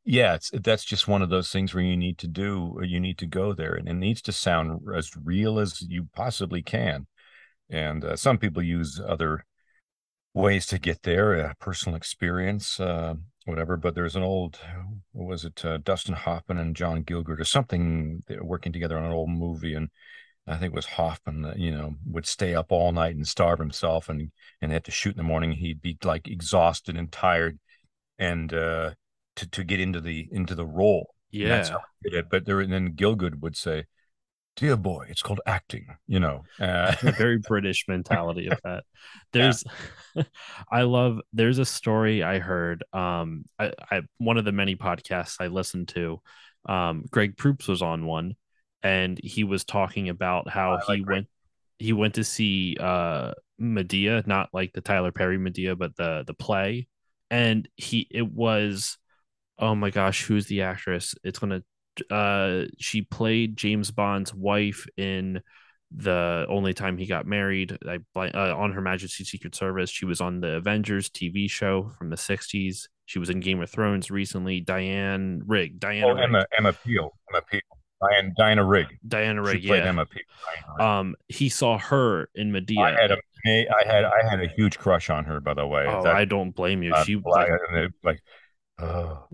yeah, that's just one of those things where you need to go there, and it needs to sound as real as you possibly can. And some people use other ways to get there, personal experience, whatever. But there's an old, what was it, Dustin Hoffman and John Gilgert or something, they were working together on an old movie, and I think it was Hoffman that would stay up all night and starve himself, and had to shoot in the morning. He'd be like exhausted and tired, and to get into the role. And that's how Yeah. he did it. But and then Gilgood would say, "Dear boy, it's called acting." Very British mentality of that. Yeah. There's there's a story I heard. I one of the many podcasts I listened to, Greg Proops was on one, and he was talking about how I like Greg. he went to see Medea, not like the Tyler Perry Medea, but the play. And it was, oh my gosh, who's the actress? It's gonna she played James Bond's wife in the only time he got married. On Her Majesty's Secret Service. She was on the Avengers TV show from the 60s. She was in Game of Thrones recently. Diana Oh, Rigg. Emma Peel, Diana Rigg. Diana She Rigg, played yeah. Emma Peel. Diana Rigg. He saw her in I Medea. had I had a huge crush on her, by the way. Oh, That I don't blame you. She like, like, oh,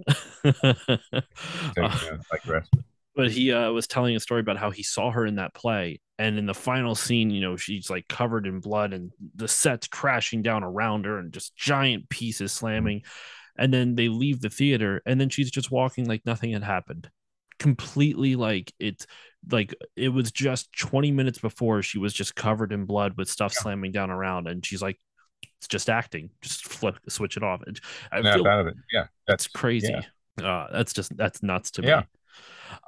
uh, digress. but he was telling a story about how he saw her in that play, and in the final scene, she's like covered in blood, and the set's crashing down around her, and just giant pieces slamming. And then they leave the theater, and then she's just walking like nothing had happened, completely like it was just 20 minutes before she was just covered in blood with stuff Yeah, slamming down around, and she's like, it's just acting, just switch it off. I snap feel out of it. Yeah, it's that's yeah, crazy. That's nuts to yeah.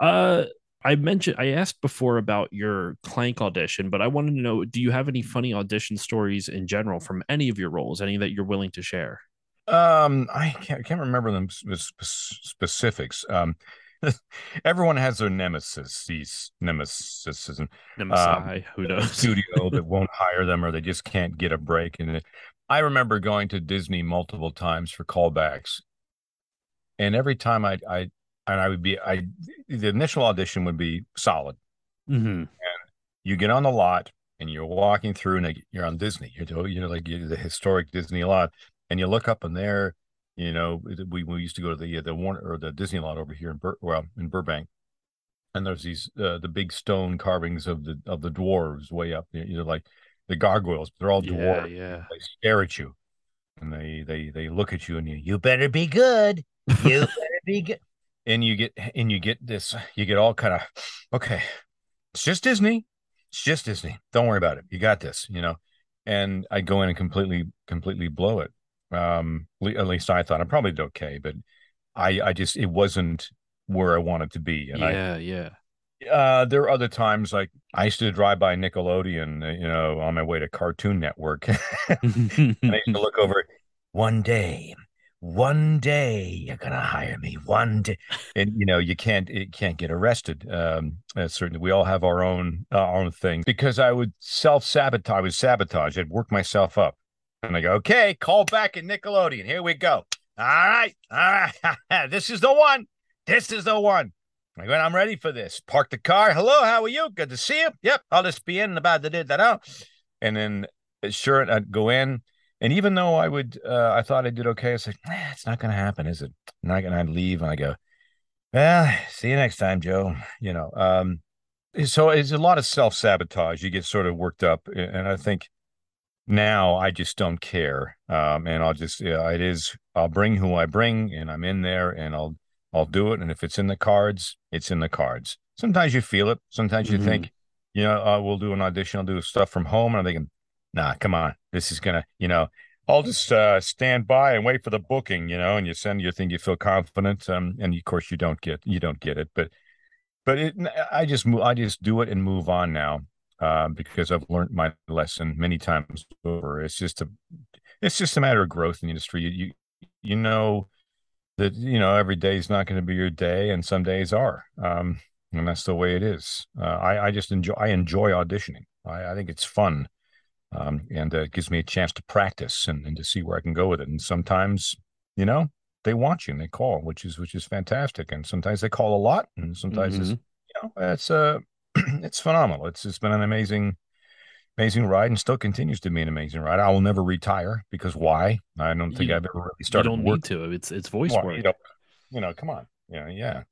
me. I asked before about your Clank audition, but I wanted to know, do you have any funny audition stories in general from any of your roles, any that you're willing to share? I can't remember them specifics. Everyone has their nemesis, Nemesis, who the knows? studio that won't hire them or they just can't get a break. And I remember going to Disney multiple times for callbacks, and every time I would be the initial audition would be solid. Hmm. You get on the lot and you're walking through, and you're on Disney. You're like the historic Disney lot, and you look up, and there, we used to go to the Warner or the Disney lot over here in Burbank, and there's these the big stone carvings of the dwarves way up. Like the gargoyles. They're all Yeah, dwarves. yeah. They stare at you, and they look at you, and you better be good. You better be good. And you get all kind of, okay, it's just Disney. It's just Disney. Don't worry about it. You got this. And I go in and completely blow it. At least I thought I probably did okay, but I just it wasn't where I wanted to be. And Yeah, yeah. there are other times like I used to drive by Nickelodeon, on my way to Cartoon Network, and I used to look over. One day, one day you're gonna hire me. One day, and you can't get arrested. Certainly, we all have our own things. Because I would self-sabotage. I would sabotage. I'd work myself up, and I go, okay, call back at Nickelodeon. Here we go. All right, all right. This is the one. This is the one. I go, I'm ready for this. Park the car. Hello, how are you? Good to see you. Yep, I'll just be in about the did that out. And then, sure, I'd go in. And even though I thought I did okay, it's like, it's not going to happen, is it? Not going to leave. And I go, well, see you next time, Joe. So it's a lot of self-sabotage. You get sort of worked up. And I think now I just don't care. And I'll just, I'll bring who I bring, and I'm in there, and I'll do it. And if it's in the cards, it's in the cards. Sometimes you feel it. Sometimes you Hmm. think, we'll do an audition. I'll do stuff from home. And I'm thinking, nah, come on. This is gonna, I'll just stand by and wait for the booking, and you send your thing, you feel confident. And of course you don't get it. But I just do it and move on now, because I've learned my lesson many times over. It's just a matter of growth in the industry. You know that every day is not going to be your day, and some days are. And that's the way it is. I just enjoy auditioning. I think it's fun, and it gives me a chance to practice and to see where I can go with it. And sometimes, they want you and they call, which is fantastic. And sometimes they call a lot, and sometimes Hmm. it's it's phenomenal. It's been an amazing ride, and still continues to be an amazing ride. I will never retire, because why? I don't think You I've ever really you started don't work. need to. It's voice Well, work. come on. Yeah.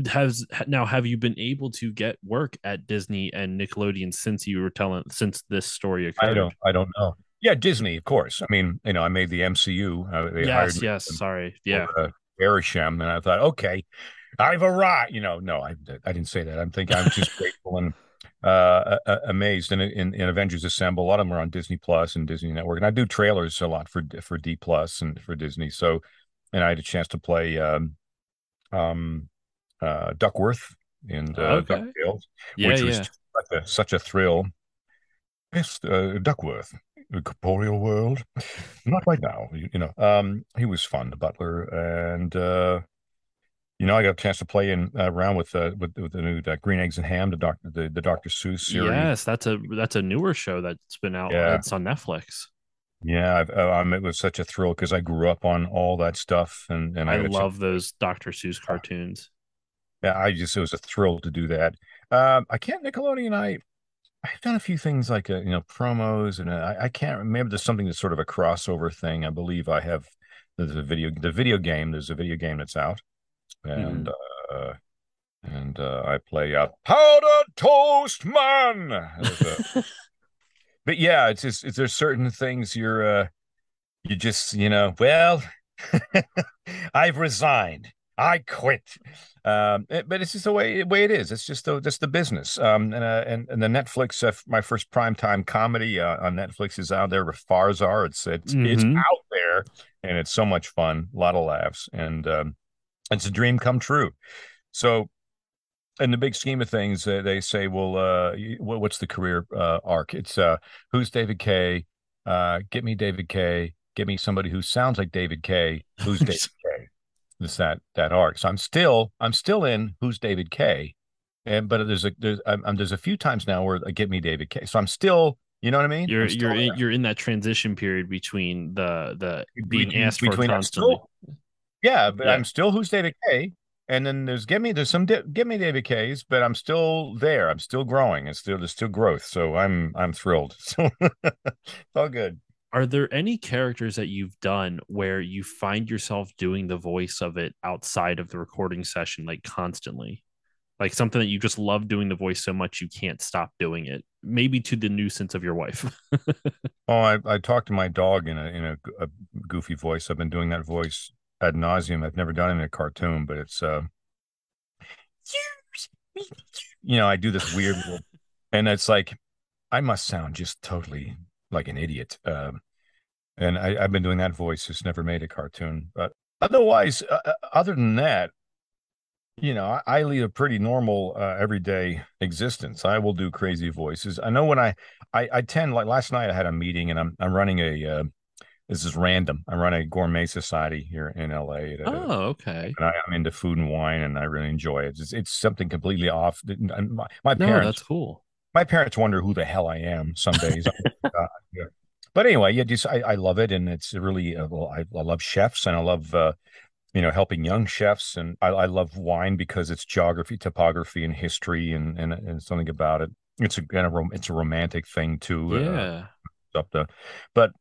Have you been able to get work at Disney and Nickelodeon since this story I occurred? don't I don't know. Yeah, Disney, of course. I mean, I made the MCU. They hired Yes, me yes. Sorry. for Yeah. Arishem, and I thought, okay, I've arrived. No, I didn't say that. I'm just grateful and amazed. And in Avengers Assemble, a lot of them are on Disney Plus and Disney Network, and I do trailers a lot for D Plus and for Disney. So, and I had a chance to play um, Duckworth in Okay. DuckTales, Yeah, which was yeah. such a thrill. Yes, Duckworth, the corporeal world. Not right now. He was fun, the butler, and I got a chance to play in around with the new Green Eggs and Ham, the Dr. Seuss series. Yes, that's a newer show that's been out. Yeah, It's on Netflix. yeah. It was such a thrill because I grew up on all that stuff, and I I got a chance. love those Dr. Seuss cartoons. Yeah, it was a thrill to do that. I can't Nickelodeon. I've done a few things like promos, and I can't remember. There's something that's sort of a crossover thing. I believe I have. The video game. There's a video game that's out, and Mhm. I play Powder Toast Man. But yeah, there's certain things you just well, I've resigned. I quit. But it's just the way it is. It's just the business. And the Netflix, my first primetime comedy on Netflix is out there with Farzar. It's Mhm. out there, and it's so much fun. A lot of laughs, and it's a dream come true. So, in the big scheme of things, they say, well, what's the career arc? It's who's David Kaye? Get me David Kaye. Get me somebody who sounds like David Kaye. Who's David Kaye? It's that arc. So I'm still in who's David Kaye, but there's a few times now where get me David Kaye. So I'm still, you know what I mean? You're I'm still you're in, you're in that transition period between the being between asked for between I'm constantly. still yeah, but Yeah. I'm still who's David Kaye, and then there's some give me David Kaye's, but I'm still there. I'm still growing. There's still growth. So I'm thrilled. So it's all good. Are there any characters that you've done where you find yourself doing the voice of it outside of the recording session, like constantly? Like something that you just love doing the voice so much you can't stop doing it, maybe to the nuisance of your wife. Oh, I talked to my dog in a goofy voice. I've been doing that voice ad nauseum. I've never done it in a cartoon, but it's I do this weird little, and it's like I must sound just totally like an idiot. And I've been doing that voice. Just never made a cartoon, but otherwise, other than that, I lead a pretty normal, everyday existence. I will do crazy voices. I know when I tend, like last night I had a meeting and I'm running this is random. I run a gourmet society here in LA. Oh, okay. And I'm into food and wine and I really enjoy it. It's something completely off. My No, parents, that's cool. my parents wonder who the hell I am some days. Yeah. But anyway, yeah, I love it. And it's really, well, I love chefs and I love, helping young chefs. And I love wine because it's geography, topography, and history, and something about it. It's a romantic thing too. Yeah. Up the, but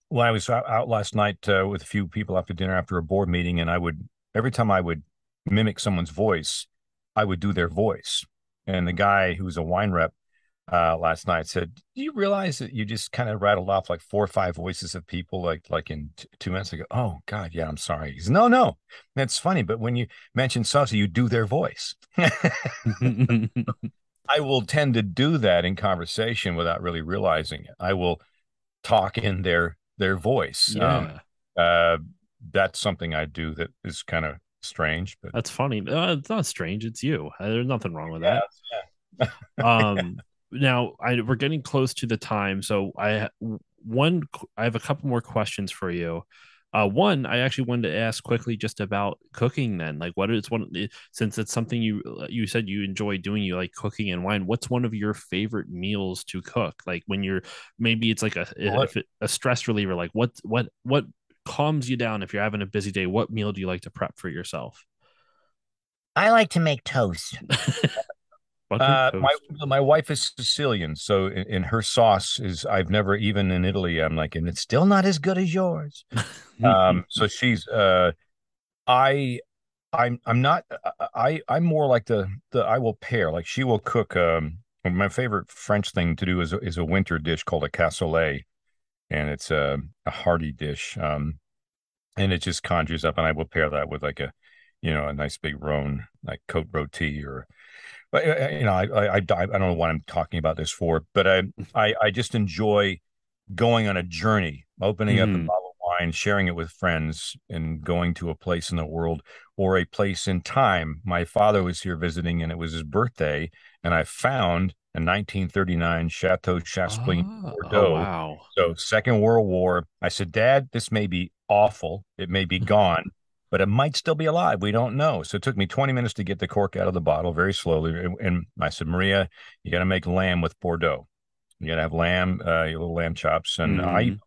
when I was out last night with a few people after dinner after a board meeting, and every time I would mimic someone's voice, I would do their voice. And the guy who was a wine rep last night said, "Do you realize that you just kind of rattled off like 4 or 5 voices of people like in 2 minutes ago?" Oh God, yeah, I'm sorry. He said, no, that's funny. But when you mention something, you do their voice. I will tend to do that in conversation without really realizing it. I will talk in their voice. Yeah. Uh, that's something I do that is kind of strange, but That's funny. It's not strange. It's you. There's nothing wrong with yeah, that. Now we're getting close to the time, so I have a couple more questions for you. One, I actually wanted to ask quickly just about cooking. Then, like, what is since it's something you said you enjoy doing, you like cooking and wine. What's one of your favorite meals to cook? Like when you're maybe it's like a stress reliever. Like what calms you down if you're having a busy day? What meal do you like to prep for yourself? I like to make toast. Buttered My toast. my wife is Sicilian, so in her sauce is I've never even in Italy. I'm like, and it's still not as good as yours. So she's I I'm not I'm more like the I will pair like she will cook. My favorite French thing to do is a winter dish called a cassoulet, and it's a hearty dish. And it just conjures up, and I will pair that with like a nice big roan like cote roti or. But I don't know what I'm talking about this for, but I just enjoy going on a journey, opening up a Mhm. bottle of wine, sharing it with friends, and going to a place in the world or a place in time. My father was here visiting, and it was his birthday, and I found a 1939 Chateau Chassepin Oh Bordeaux. wow. So Second World War. I said, "Dad, this may be awful. It may be gone, but it might still be alive. We don't know. So it took me 20 minutes to get the cork out of the bottle very slowly. And I said, Maria, you got to make lamb with Bordeaux. You got to have lamb, your little lamb chops. And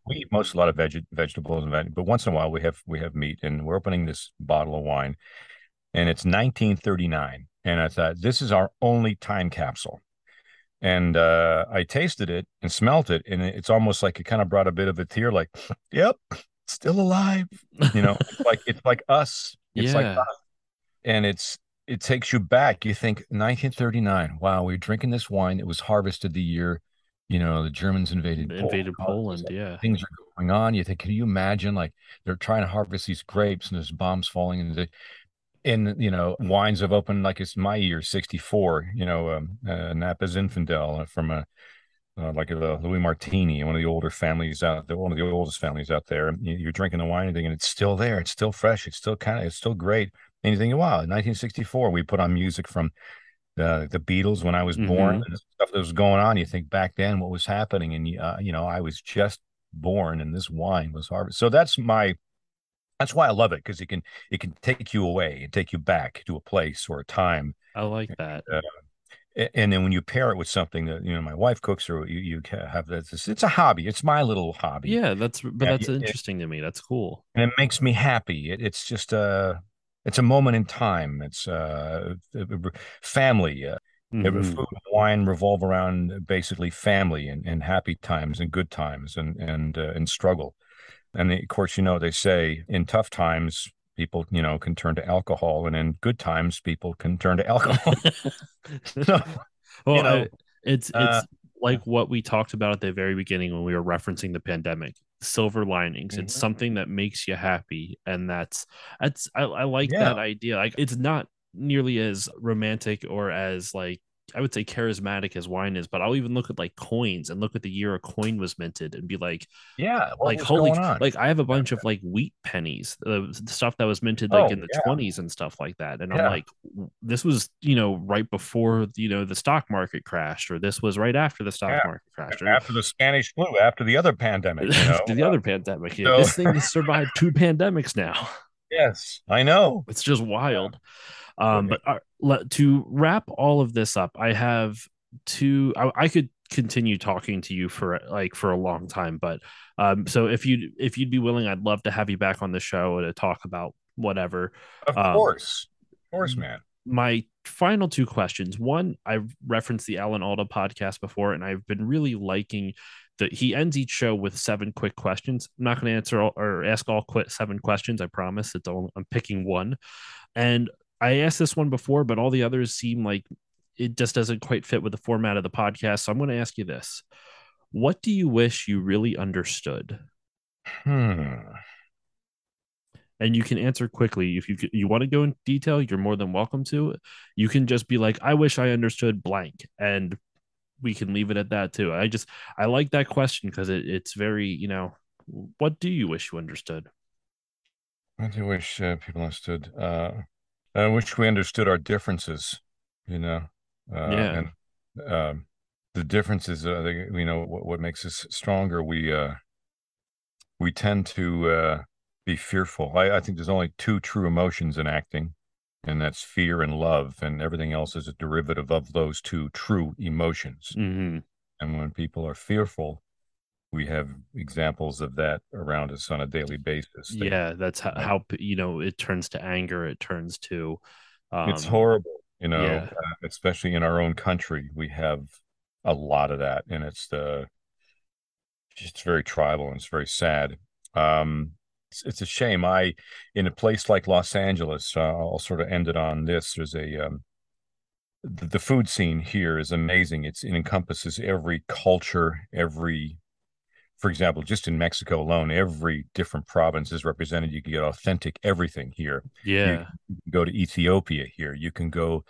we eat a lot of vegetables, but once in a while we have meat. And we're opening this bottle of wine, and it's 1939. And I thought, this is our only time capsule. And I tasted it and smelt it, and it's almost like it kind of brought a bit of a tear, like, yep, still alive. It's like us. It's like us. And it takes you back. You think 1939. Wow, we were drinking this wine. It was harvested the year, the Germans invaded Poland. Yeah. Things are going on. You think, can you imagine, like, they're trying to harvest these grapes and there's bombs falling wines have opened, like it's my year, 64, Napa's Infidel from like a Louis Martini, one of the older families one of the oldest families out there. You're drinking the wine and it's still there. It's still fresh. It's still great. And you think, wow, in 1964, we put on music from the Beatles when I was born, and stuff that was going on. You think back then what was happening, and I was just born and this wine was harvested. So that's why I love it, because it can take you away and take you back to a place or a time. I like that. And then when you pair it with something that my wife cooks, or you have that, it's a hobby. It's my little hobby. Yeah, that's interesting to me. That's cool, and it makes me happy. It's just it's a moment in time. It's family. Food and wine revolve around basically family and happy times and good times and struggle. And of course, they say in tough times, people, can turn to alcohol, and in good times, people can turn to alcohol. So, well, it's like what we talked about at the very beginning when we were referencing the pandemic, silver linings. It's something that makes you happy. And I like that idea. Like, it's not nearly as romantic or as, like, I would say charismatic as wine is, but I'll even look at like coins and look at the year a coin was minted and be like, like, holy, like, I have a bunch of like wheat pennies, the stuff that was minted like in the 20s and stuff like that. And I'm like, this was, right before, the stock market crashed, or this was right after the stock market crashed, or after the Spanish flu, after the other pandemic, after the other pandemic. So... This thing has survived 2 pandemics now. Yes, I know. It's just wild. But to wrap all of this up, I have I could continue talking to you for a long time, but so if you'd be willing, I'd love to have you back on the show to talk about whatever. Of course, man. My final 2 questions. One, I've referenced the Alan Alda podcast before, and I've been really liking that he ends each show with 7 quick questions. I'm not going to answer or ask all 7 questions. I promise. I'm picking one. And I asked this one before, but all the others seem like it just doesn't quite fit with the format of the podcast. So I'm going to ask you this. What do you wish you really understood? And you can answer quickly. If you want to go in detail, you're more than welcome to. You can just be like, I wish I understood blank. And we can leave it at that too. I like that question because it's very, what do you wish you understood? What do you wish people understood? I wish we understood our differences, and the differences, what makes us stronger. We tend to be fearful. I think there's only 2 true emotions in acting, and that's fear and love, and everything else is a derivative of those 2 true emotions. And when people are fearful, we have examples of that around us on a daily basis. That's how it turns to anger. It turns to it's horrible, especially in our own country. We have a lot of that, and it's very tribal and it's very sad. It's a shame. In a place like Los Angeles, I'll sort of end it on this. There's the food scene here is amazing. It encompasses every culture, for example, just in Mexico alone, every different province is represented. You can get authentic everything here. Yeah. You can go to Ethiopia here. You can go,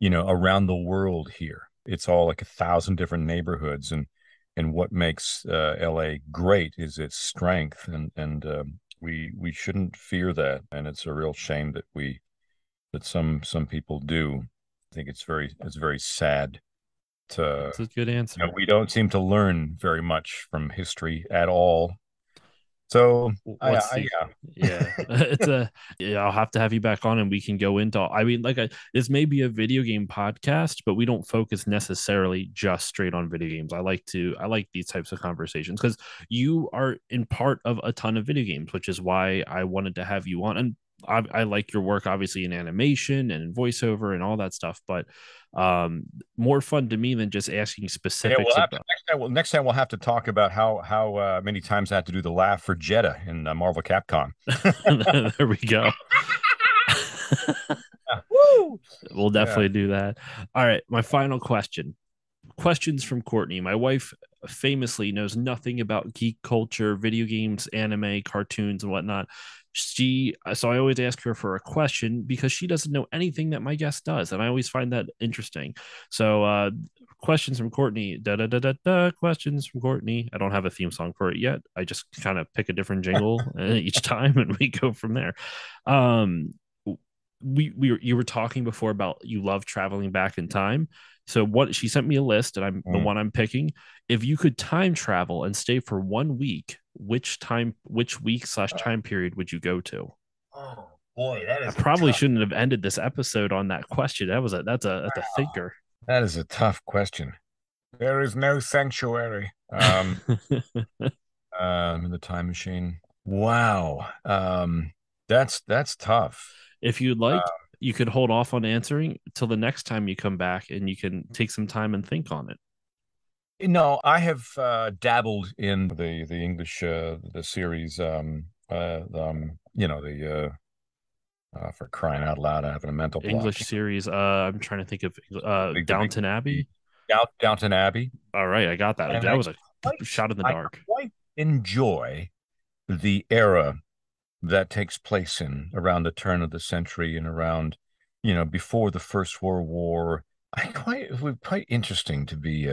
around the world here. It's all like 1,000 different neighborhoods. And what makes LA great is its strength. And we shouldn't fear that. And it's a real shame that some people do. I think it's very sad. That's a good answer. We don't seem to learn very much from history at all. So What's the yeah it's a yeah, I'll have to have you back on and we can go into, I mean, this may be a video game podcast, but we don't focus necessarily just straight on video games. I like these types of conversations because you are in part of a ton of video games, which is why I wanted to have you on. And I like your work obviously in animation and in voiceover and all that stuff, but more fun to me than just asking yeah, specifics about. next time we'll have to talk about how many times I had to do the laugh for Jeddah in Marvel Capcom. There we go. Woo! We'll definitely do that. All right, my final question. Questions from Courtney. My wife famously knows nothing about geek culture, video games, anime, cartoons, and whatnot. So I always ask her for a question because she doesn't know anything that my guest does, and I always find that interesting. So, questions from Courtney. Da da da da da. Questions from Courtney. I don't have a theme song for it yet. I just kind of pick a different jingle each time, and we go from there. Um, you were talking before about you love traveling back in time. So what she sent me a list, and I'm the one I'm picking. If you could time travel and stay for 1 week, which week / time period would you go to? Oh boy, that I is probably shouldn't have ended this episode on that question. That's a thinker. that is a tough question. There is no sanctuary. In the time machine. Wow. That's tough. If you'd like, you could hold off on answering till the next time you come back, and you can take some time and think on it. No, I have dabbled in the English the series for crying out loud, I have a mental block. English series. I'm trying to think of Downton Abbey. Downton Abbey. All right, I got that. And That was a shot in the dark. I quite enjoy the era that takes place in around the turn of the century and around, before the First World War. It was quite interesting to be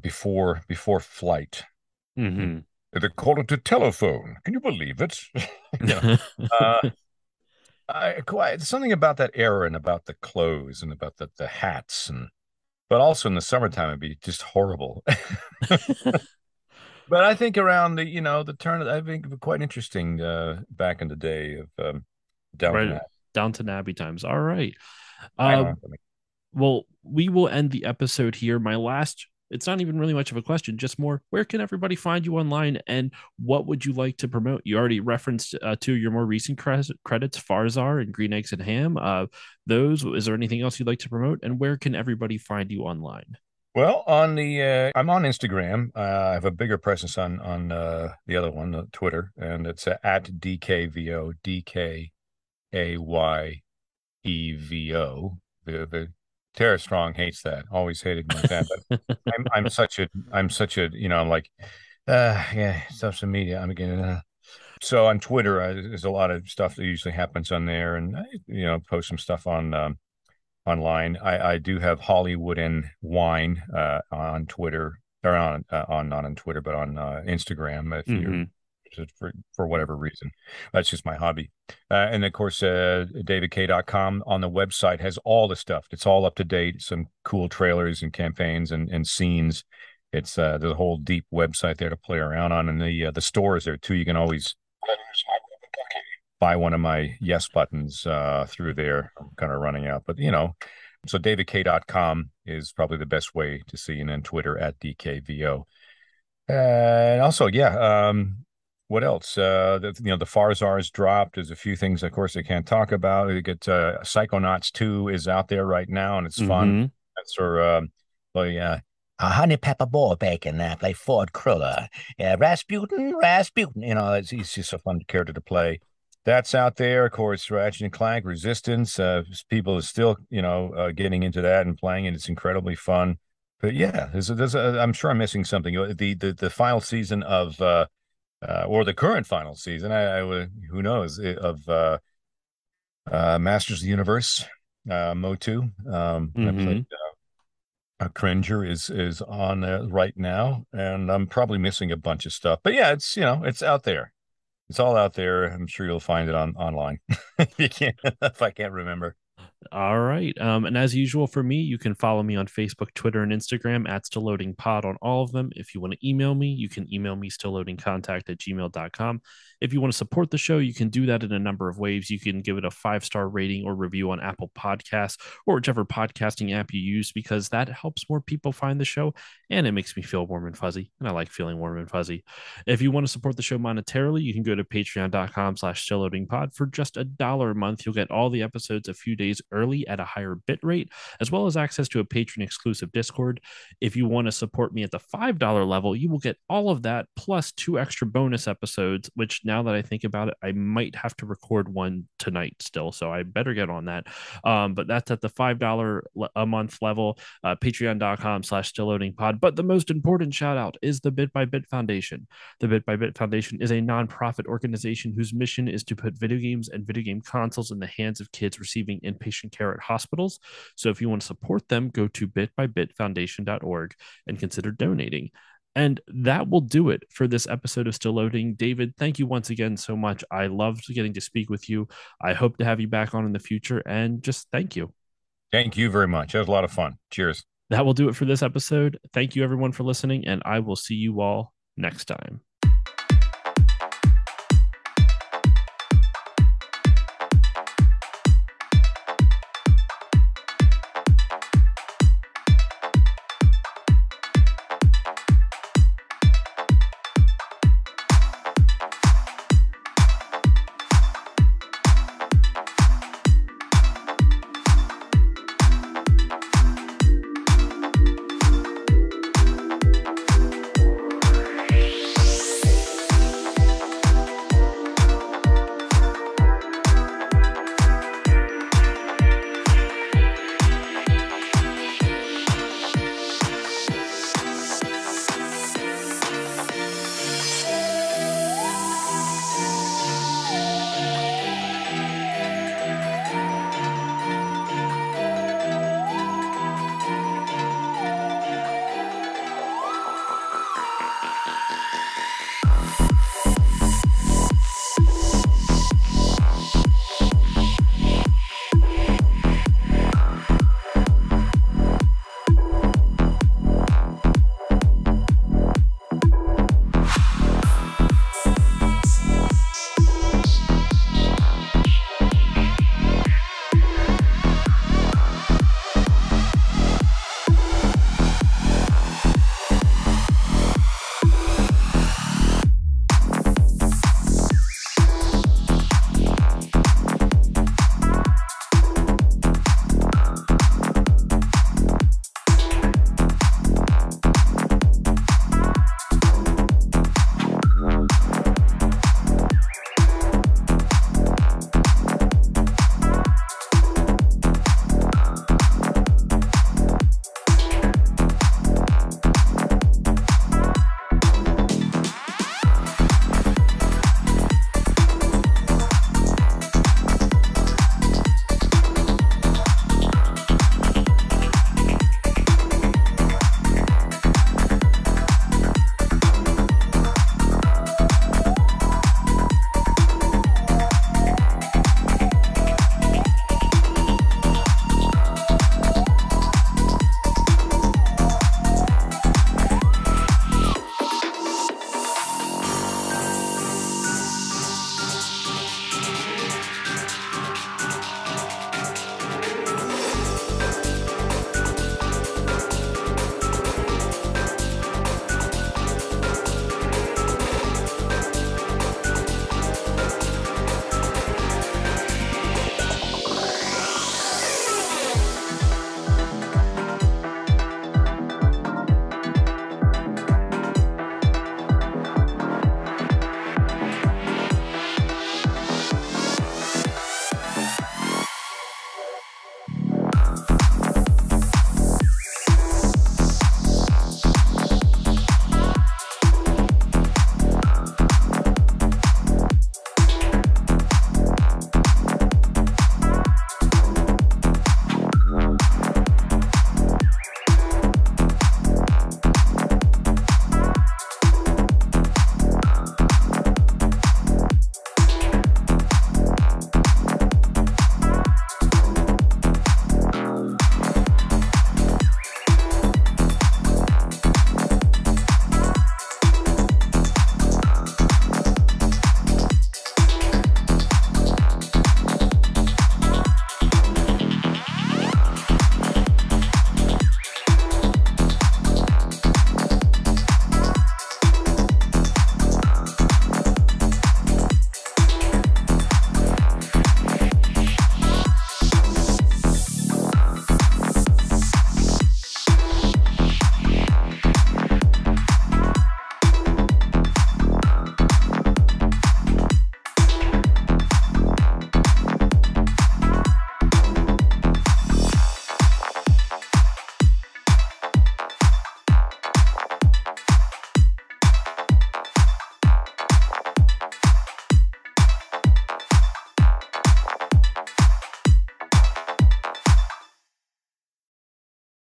before flight. Mm-hmm. They called it a telephone. Can you believe it? Something about that era and about the clothes and about the hats, but also in the summertime it'd be just horrible. But I think around the turn, I think quite interesting back in the day of Downton Abbey times. All right. Well, we will end the episode here. It's not even really much of a question, just more, where can everybody find you online, and what would you like to promote? You already referenced to your more recent credits, Farzar and Green Eggs and Ham. Is there anything else you'd like to promote, and where can everybody find you online? Well, I'm on Instagram. I have a bigger presence on the other one, Twitter, and it's at DKVO, DKAYEVO. The Tara Strong hates that. Always hated me that. But I'm such a I'm like, yeah, social media. I'm again. So on Twitter, there's a lot of stuff that usually happens on there, and post some stuff on. Online. I do have Hollywood and Wine on Twitter, or not on Twitter, but on Instagram if you're for whatever reason. That's just my hobby. And of course, davidkaye.com on the website has all the stuff. It's all up to date, some cool trailers and campaigns and scenes. It's there's a whole deep website there to play around on, and the store is there too. You can always buy one of my yes buttons through there. I'm kind of running out, but so davidkaye.com is probably the best way to see, and then Twitter at DKVO. And also, what else? The Farzar's dropped. There's a few things, of course, I can't talk about. You get Psychonauts 2 is out there right now, and it's fun. That's for Honey Pepper Ball Bacon, play Ford Kruller. Yeah, Rasputin. He's just a fun character to play. That's out there. Of course, Ratchet and Clank, Resistance. People are still, getting into that and playing it. It's incredibly fun. But yeah, I'm sure I'm missing something. The final season of, or the current final season, who knows, of Masters of the Universe, Motu. I played Cringer is on there right now, and I'm probably missing a bunch of stuff. But yeah, it's out there. It's all out there. I'm sure you'll find it online. You can't if I can't remember. All right. And as usual for me, you can follow me on Facebook, Twitter, and Instagram at StillLoadingPod on all of them. If you want to email me, you can email me stillloadingcontact@gmail.com. If you want to support the show, you can do that in a number of ways. You can give it a 5-star rating or review on Apple Podcasts or whichever podcasting app you use, because that helps more people find the show and it makes me feel warm and fuzzy. And I like feeling warm and fuzzy. If you want to support the show monetarily, you can go to patreon.com/stillloadingpod. For just $1 a month, you'll get all the episodes a few days early at a higher bit rate, as well as access to a patron exclusive Discord. If you want to support me at the $5 level, you will get all of that plus 2 extra bonus episodes, which now that I think about it, I might have to record one tonight still. So I better get on that. But that's at the $5 a month level, patreon.com/stillloadingpod. But the most important shout out is the Bit by Bit Foundation. The Bit by Bit Foundation is a nonprofit organization whose mission is to put video games and video game consoles in the hands of kids receiving inpatient care at hospitals. So if you want to support them, go to bitbybitfoundation.org and consider donating. And that will do it for this episode of Still Loading. David, thank you once again so much. I loved getting to speak with you. I hope to have you back on in the future, and just thank you. Thank you very much. That was a lot of fun. Cheers. That will do it for this episode. Thank you, everyone, for listening, and I will see you all next time.